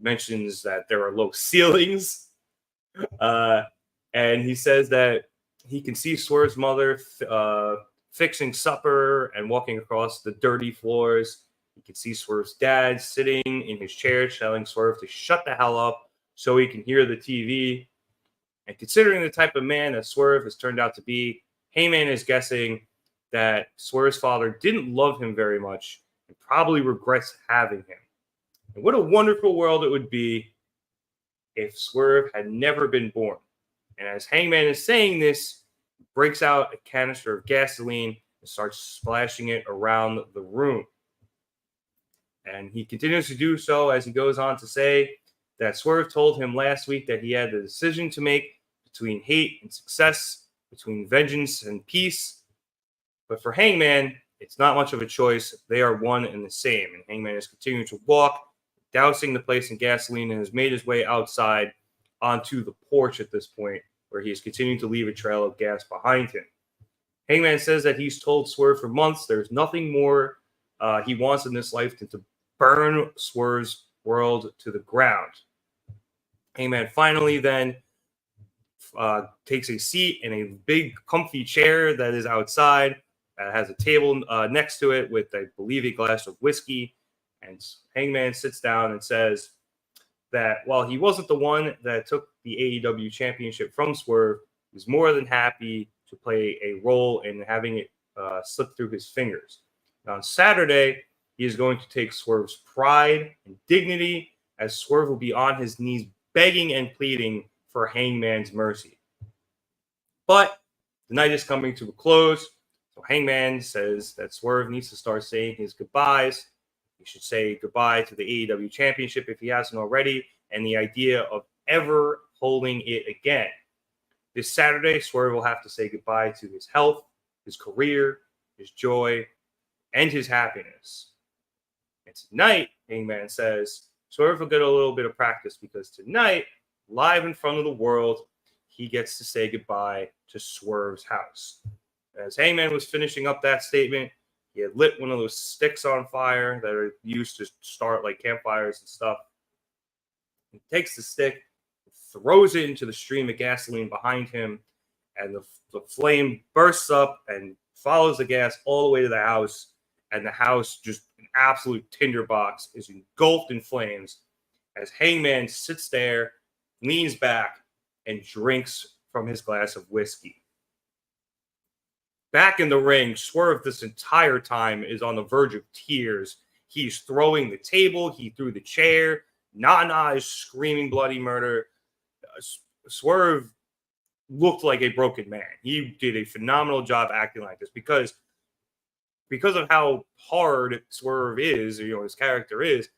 mentions that there are low ceilings, and he says that he can see Swerve's mother fixing supper and walking across the dirty floors. He can see Swerve's dad sitting in his chair telling Swerve to shut the hell up so he can hear the TV. And considering the type of man that Swerve has turned out to be, Heyman is guessing that Swerve's father didn't love him very much and probably regrets having him. And what a wonderful world it would be if Swerve had never been born. And as Hangman is saying this, he breaks out a canister of gasoline and starts splashing it around the room. And he continues to do so as he goes on to say that Swerve told him last week that he had the decision to make between hate and success, between vengeance and peace. But for Hangman, it's not much of a choice. They are one and the same. And Hangman is continuing to walk, dousing the place in gasoline, and has made his way outside onto the porch at this point, where he is continuing to leave a trail of gas behind him. Hangman says that he's told Swerve for months there's nothing more he wants in this life than to burn Swerve's world to the ground. Hangman finally then takes a seat in a big comfy chair that is outside. Has a table next to it with, I believe, a glass of whiskey. And Hangman sits down and says that while he wasn't the one that took the AEW championship from Swerve, he was more than happy to play a role in having it slip through his fingers. And on Saturday, he is going to take Swerve's pride and dignity, as Swerve will be on his knees begging and pleading for Hangman's mercy. But the night is coming to a close, so Hangman says that Swerve needs to start saying his goodbyes. He should say goodbye to the AEW championship if he hasn't already, and the idea of ever holding it again. This Saturday, Swerve will have to say goodbye to his health, his career, his joy, and his happiness. And tonight, Hangman says, Swerve will get a little bit of practice because tonight, live in front of the world, he gets to say goodbye to Swerve's house. As Hangman was finishing up that statement, he had lit one of those sticks on fire that are used to start like campfires and stuff. He takes the stick, throws it into the stream of gasoline behind him, and the flame bursts up and follows the gas all the way to the house. And the house, just an absolute tinderbox, is engulfed in flames as Hangman sits there, leans back, and drinks from his glass of whiskey. Back in the ring, Swerve this entire time is on the verge of tears. He's throwing the table. He threw the chair. Nana is screaming bloody murder. Swerve looked like a broken man. He did a phenomenal job acting like this because of how hard Swerve is, his character is.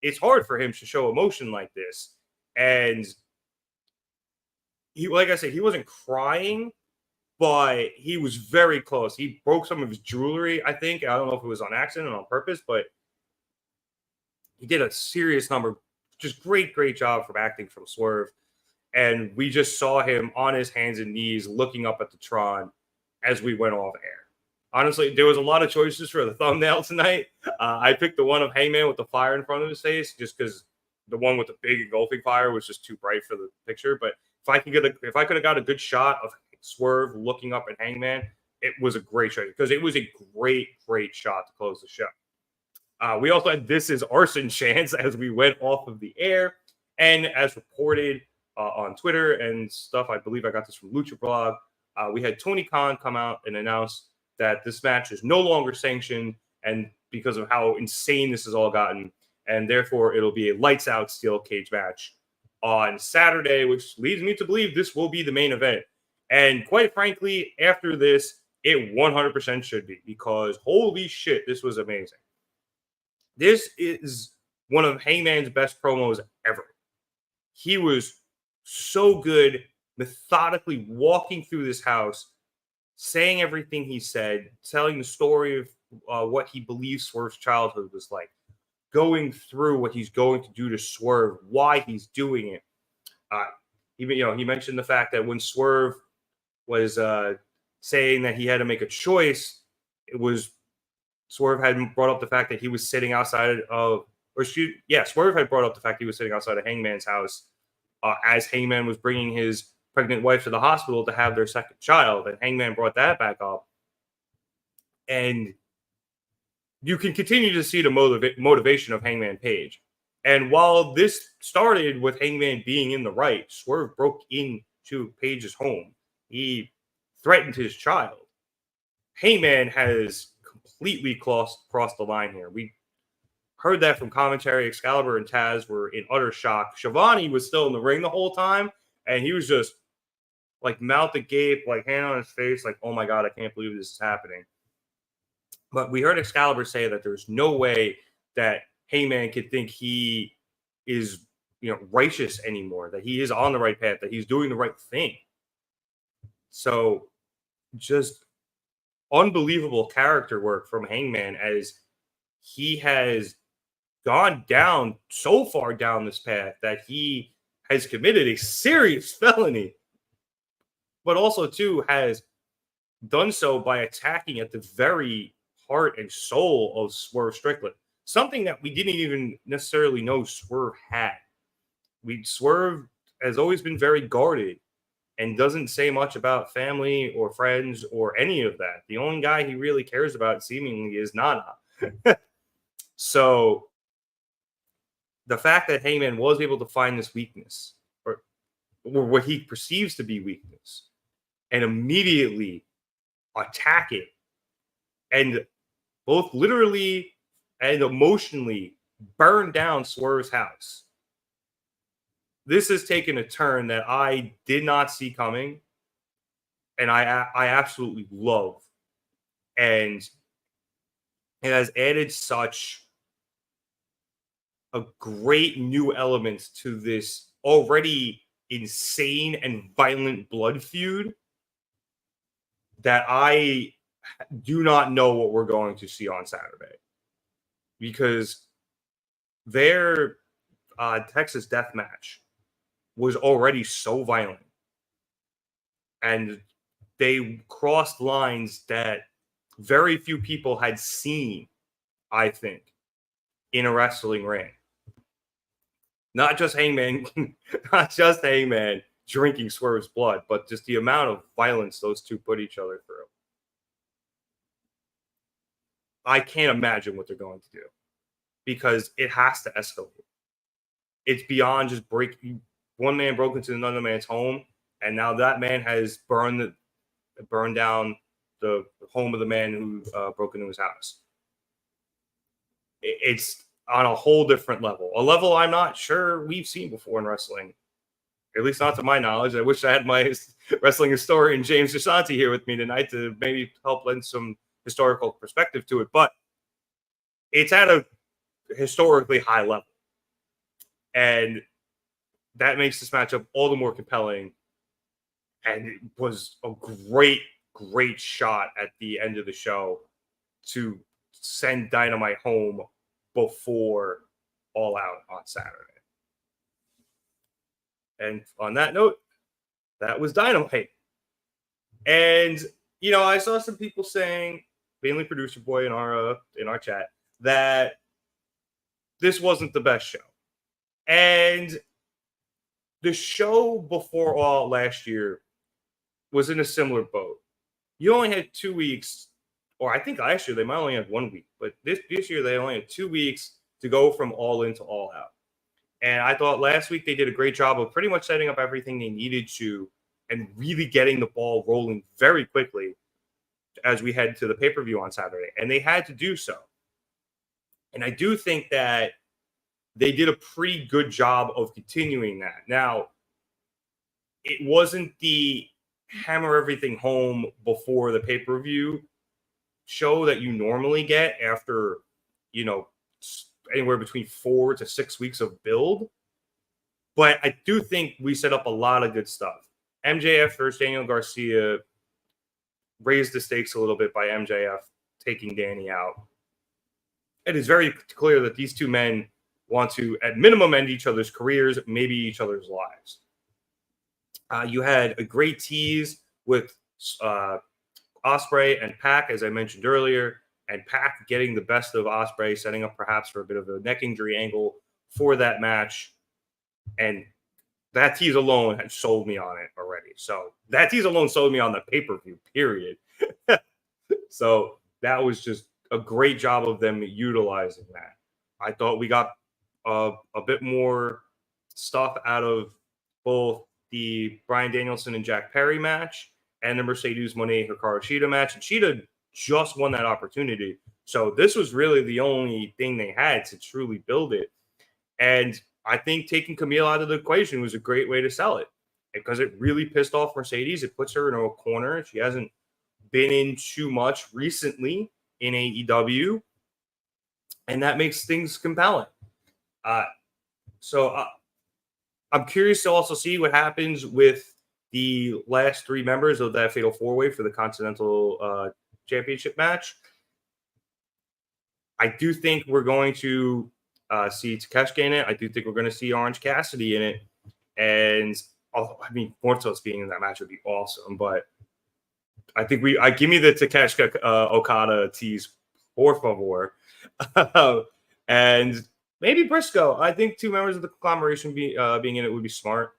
It's hard for him to show emotion like this. And he, like I said, he wasn't crying, but he was very close. He broke some of his jewelry, I think. I don't know if it was on accident or on purpose, but he did a serious number. Just great job from acting from Swerve. And we just saw him on his hands and knees looking up at the Tron as we went off air. Honestly, there was a lot of choices for the thumbnail tonight. I picked the one of Hangman with the fire in front of his face just because the one with the big engulfing fire was just too bright for the picture. But if I could have got a good shot of Swerve looking up at Hangman, it was a great shot because it was a great shot to close the show. We also had This Is Arson chants as we went off of the air. And as reported on Twitter and stuff, I believe I got this from Lucha Blog, we had Tony Khan come out and announce that this match is no longer sanctioned, and because of how insane this has all gotten, and therefore it'll be a lights out steel cage match on Saturday, which leads me to believe this will be the main event. And quite frankly, after this, it 100% should be, because holy shit, this was amazing. This is one of Hangman's best promos ever. He was so good, methodically walking through this house, saying everything he said, telling the story of what he believes Swerve's childhood was like, going through what he's going to do to Swerve, why he's doing it. he mentioned the fact that when Swerve was saying that he had to make a choice, it was Swerve had brought up the fact that he was sitting outside of, Swerve had brought up the fact he was sitting outside of Hangman's house as Hangman was bringing his pregnant wife to the hospital to have their second child, and Hangman brought that back up. And you can continue to see the motivation of Hangman Page. And while this started with Hangman being in the right, Swerve broke into Page's home. He threatened his child. Hangman has completely crossed the line here. We heard that from commentary. Excalibur and Taz were in utter shock. Shivani was still in the ring the whole time, and he was just like mouth agape, like hand on his face, like, oh my God, I can't believe this is happening. But we heard Excalibur say that there's no way that Hangman could think he is, righteous anymore, that he is on the right path, that he's doing the right thing. So just unbelievable character work from Hangman as he has gone down so far down this path that he has committed a serious felony, but also too has done so by attacking at the very heart and soul of Swerve Strickland, something that we didn't even necessarily know Swerve had. Swerve has always been very guarded and doesn't say much about family or friends or any of that. The only guy he really cares about seemingly is Nana. So the fact that Hangman was able to find this weakness, or what he perceives to be weakness, and immediately attack it, and both literally and emotionally burn down Swerve's house. This has taken a turn that I did not see coming, and I absolutely love. And it has added such a great new element to this already insane and violent blood feud that I do not know what we're going to see on Saturday, because their Texas Death Match was already so violent, and they crossed lines that very few people had seen, I think, in a wrestling ring. Not just Hangman drinking Swerve's blood, but just the amount of violence those two put each other through. I can't imagine what they're going to do, because it has to escalate. It's beyond just one man broke into another man's home, and now that man has burned down the home of the man who broke into his house. It's on a whole different level, a level I'm not sure we've seen before in wrestling, at least not to my knowledge. I wish I had my wrestling historian James DeSanti here with me tonight to maybe help lend some historical perspective to it, but it's at a historically high level, and that makes this matchup all the more compelling. And it was a great shot at the end of the show to send Dynamite home before All Out on Saturday. And on that note, that was Dynamite. And I saw some people saying, mainly Producer Boy in our chat, that this wasn't the best show. And the show before All Out last year was in a similar boat. You only had 2 weeks, or I think last year they might only have 1 week, but this year they only had 2 weeks to go from All In to All Out. And I thought last week they did a great job of pretty much setting up everything they needed to and really getting the ball rolling very quickly as we head to the pay-per-view on Saturday. And they had to do so. And I do think that they did a pretty good job of continuing that. Now, it wasn't the hammer everything home before the pay-per-view show that you normally get after, anywhere between 4 to 6 weeks of build. But I do think we set up a lot of good stuff. MJF versus Daniel Garcia raised the stakes a little bit by MJF taking Danny out. It is very clear that these two men want to, at minimum, end each other's careers, maybe each other's lives. You had a great tease with Ospreay and Pac, as I mentioned earlier, and Pac getting the best of Ospreay, setting up perhaps for a bit of a neck injury angle for that match. And that tease alone had sold me on it already. So that tease alone sold me on the pay-per-view, period. So that was just a great job of them utilizing that. I thought we got a bit more stuff out of both the Bryan Danielson and Jack Perry match and the Mercedes Moné Hikaru Shida match. And Shida just won that opportunity. So this was really the only thing they had to truly build it. And I think taking Camille out of the equation was a great way to sell it because it really pissed off Mercedes. It puts her in a corner. She hasn't been in too much recently in AEW, and that makes things compelling. So I'm curious to also see what happens with the last three members of that Fatal 4-Way for the Continental Championship match. I do think we're going to see Takeshita in it. I do think we're going to see Orange Cassidy in it. And I mean, Mortos being in that match would be awesome, but I think give me the Takeshita Okada tease, por favor. And maybe Briscoe. I think two members of the conglomeration being in it would be smart.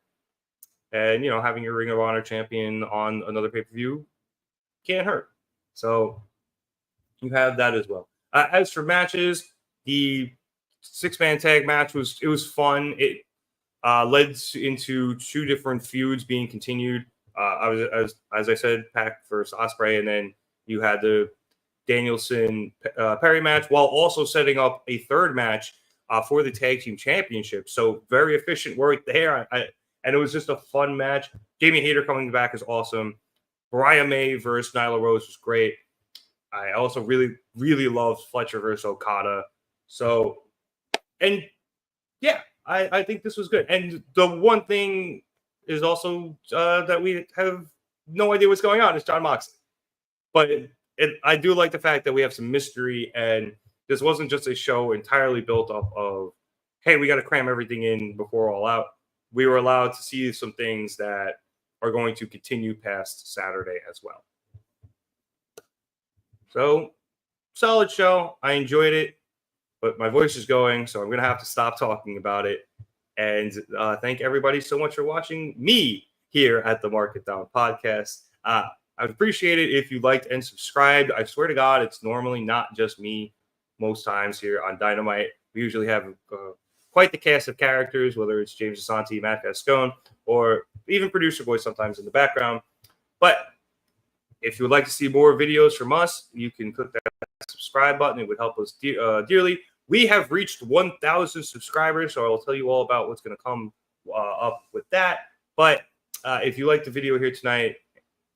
And, you know, having your Ring of Honor champion on another pay-per-view can't hurt. So you have that as well. As for matches, the six-man tag match was fun. It led into two different feuds being continued. As I said, Pac versus Ospreay, and then you had the Danielson Perry match, while also setting up a third match for the tag team championship. So very efficient work there. And it was just a fun match. Jamie Hayter coming back is awesome. Mariah May versus Nyla Rose was great. I also really, really loved Fletcher versus Okada. So, and yeah, I think this was good. And the one thing is also that we have no idea what's going on is Jon Moxley. But I do like the fact that we have some mystery, and this wasn't just a show entirely built up of, hey, we got to cram everything in before All Out. We were allowed to see some things that are going to continue past Saturday as well. So, solid show. I enjoyed it, but my voice is going, so I'm going to have to stop talking about it. And thank everybody so much for watching me here at the Mark It Down podcast. I would appreciate it if you liked and subscribed. I swear to God, it's normally not just me most times here on Dynamite. We usually have quite the cast of characters, whether it's James Asante, Matt Gascone, or even producer boy sometimes in the background. But if you would like to see more videos from us, you can click that subscribe button. It would help us dearly. We have reached 1,000 subscribers, so I will tell you all about what's going to come up with that. But if you like the video here tonight,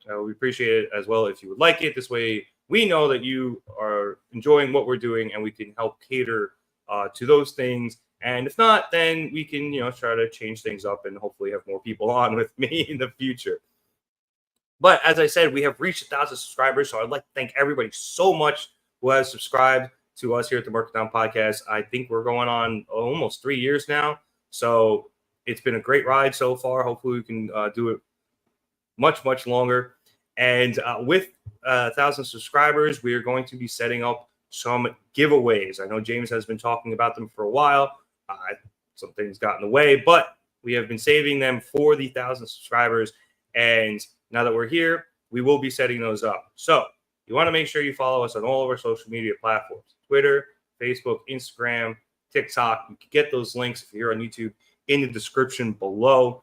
we appreciate it as well if you would like it. This way, we know that you are enjoying what we're doing, and we can help cater to those things. And if not, then we can, try to change things up and hopefully have more people on with me in the future. But as I said, we have reached 1,000 subscribers, so I'd like to thank everybody so much who has subscribed to us here at the Mark It Down podcast. I think we're going on almost 3 years now, so it's been a great ride so far. Hopefully we can do it much, much longer. And with 1,000 subscribers, we are going to be setting up some giveaways. I know James has been talking about them for a while. Some things got in the way, but we have been saving them for the 1,000 subscribers. And now that we're here, we will be setting those up. So you want to make sure you follow us on all of our social media platforms: Twitter, Facebook, Instagram, TikTok. You can get those links if you're on YouTube in the description below.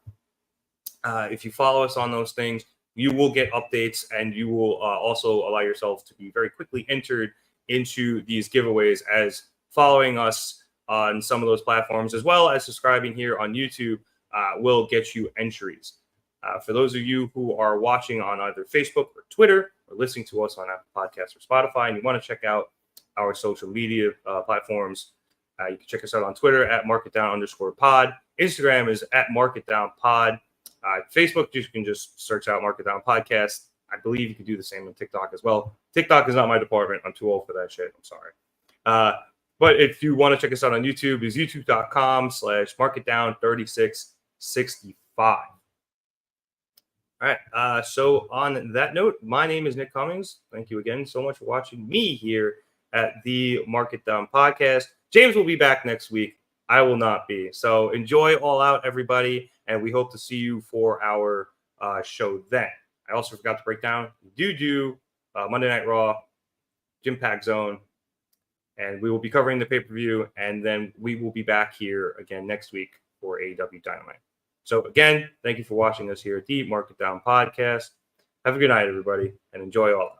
If you follow us on those things, you will get updates, and you will also allow yourself to be very quickly entered into these giveaways, as following us on some of those platforms, as well as subscribing here on YouTube, will get you entries. For those of you who are watching on either Facebook or Twitter, or listening to us on Apple Podcasts or Spotify, and you want to check out our social media platforms, you can check us out on Twitter at markitdown_pod. Instagram is at markitdownpod. Facebook, you can just search out Mark It Down podcast. I believe you can do the same on TikTok as well. TikTok is not my department. I'm too old for that shit. I'm sorry. But if you want to check us out on YouTube, is youtube.com/markitdown3665. All right. So on that note, my name is Nick Cummings. Thank you again so much for watching me here at the Market Down Podcast. James will be back next week. I will not be. So enjoy All Out, everybody, and we hope to see you for our show then. I also forgot to break down. We do Monday Night Raw, Impact Zone, and we will be covering the pay-per-view, and then we will be back here again next week for AEW Dynamite. So again, thank you for watching us here at the Market Down Podcast. Have a good night, everybody, and enjoy All Out.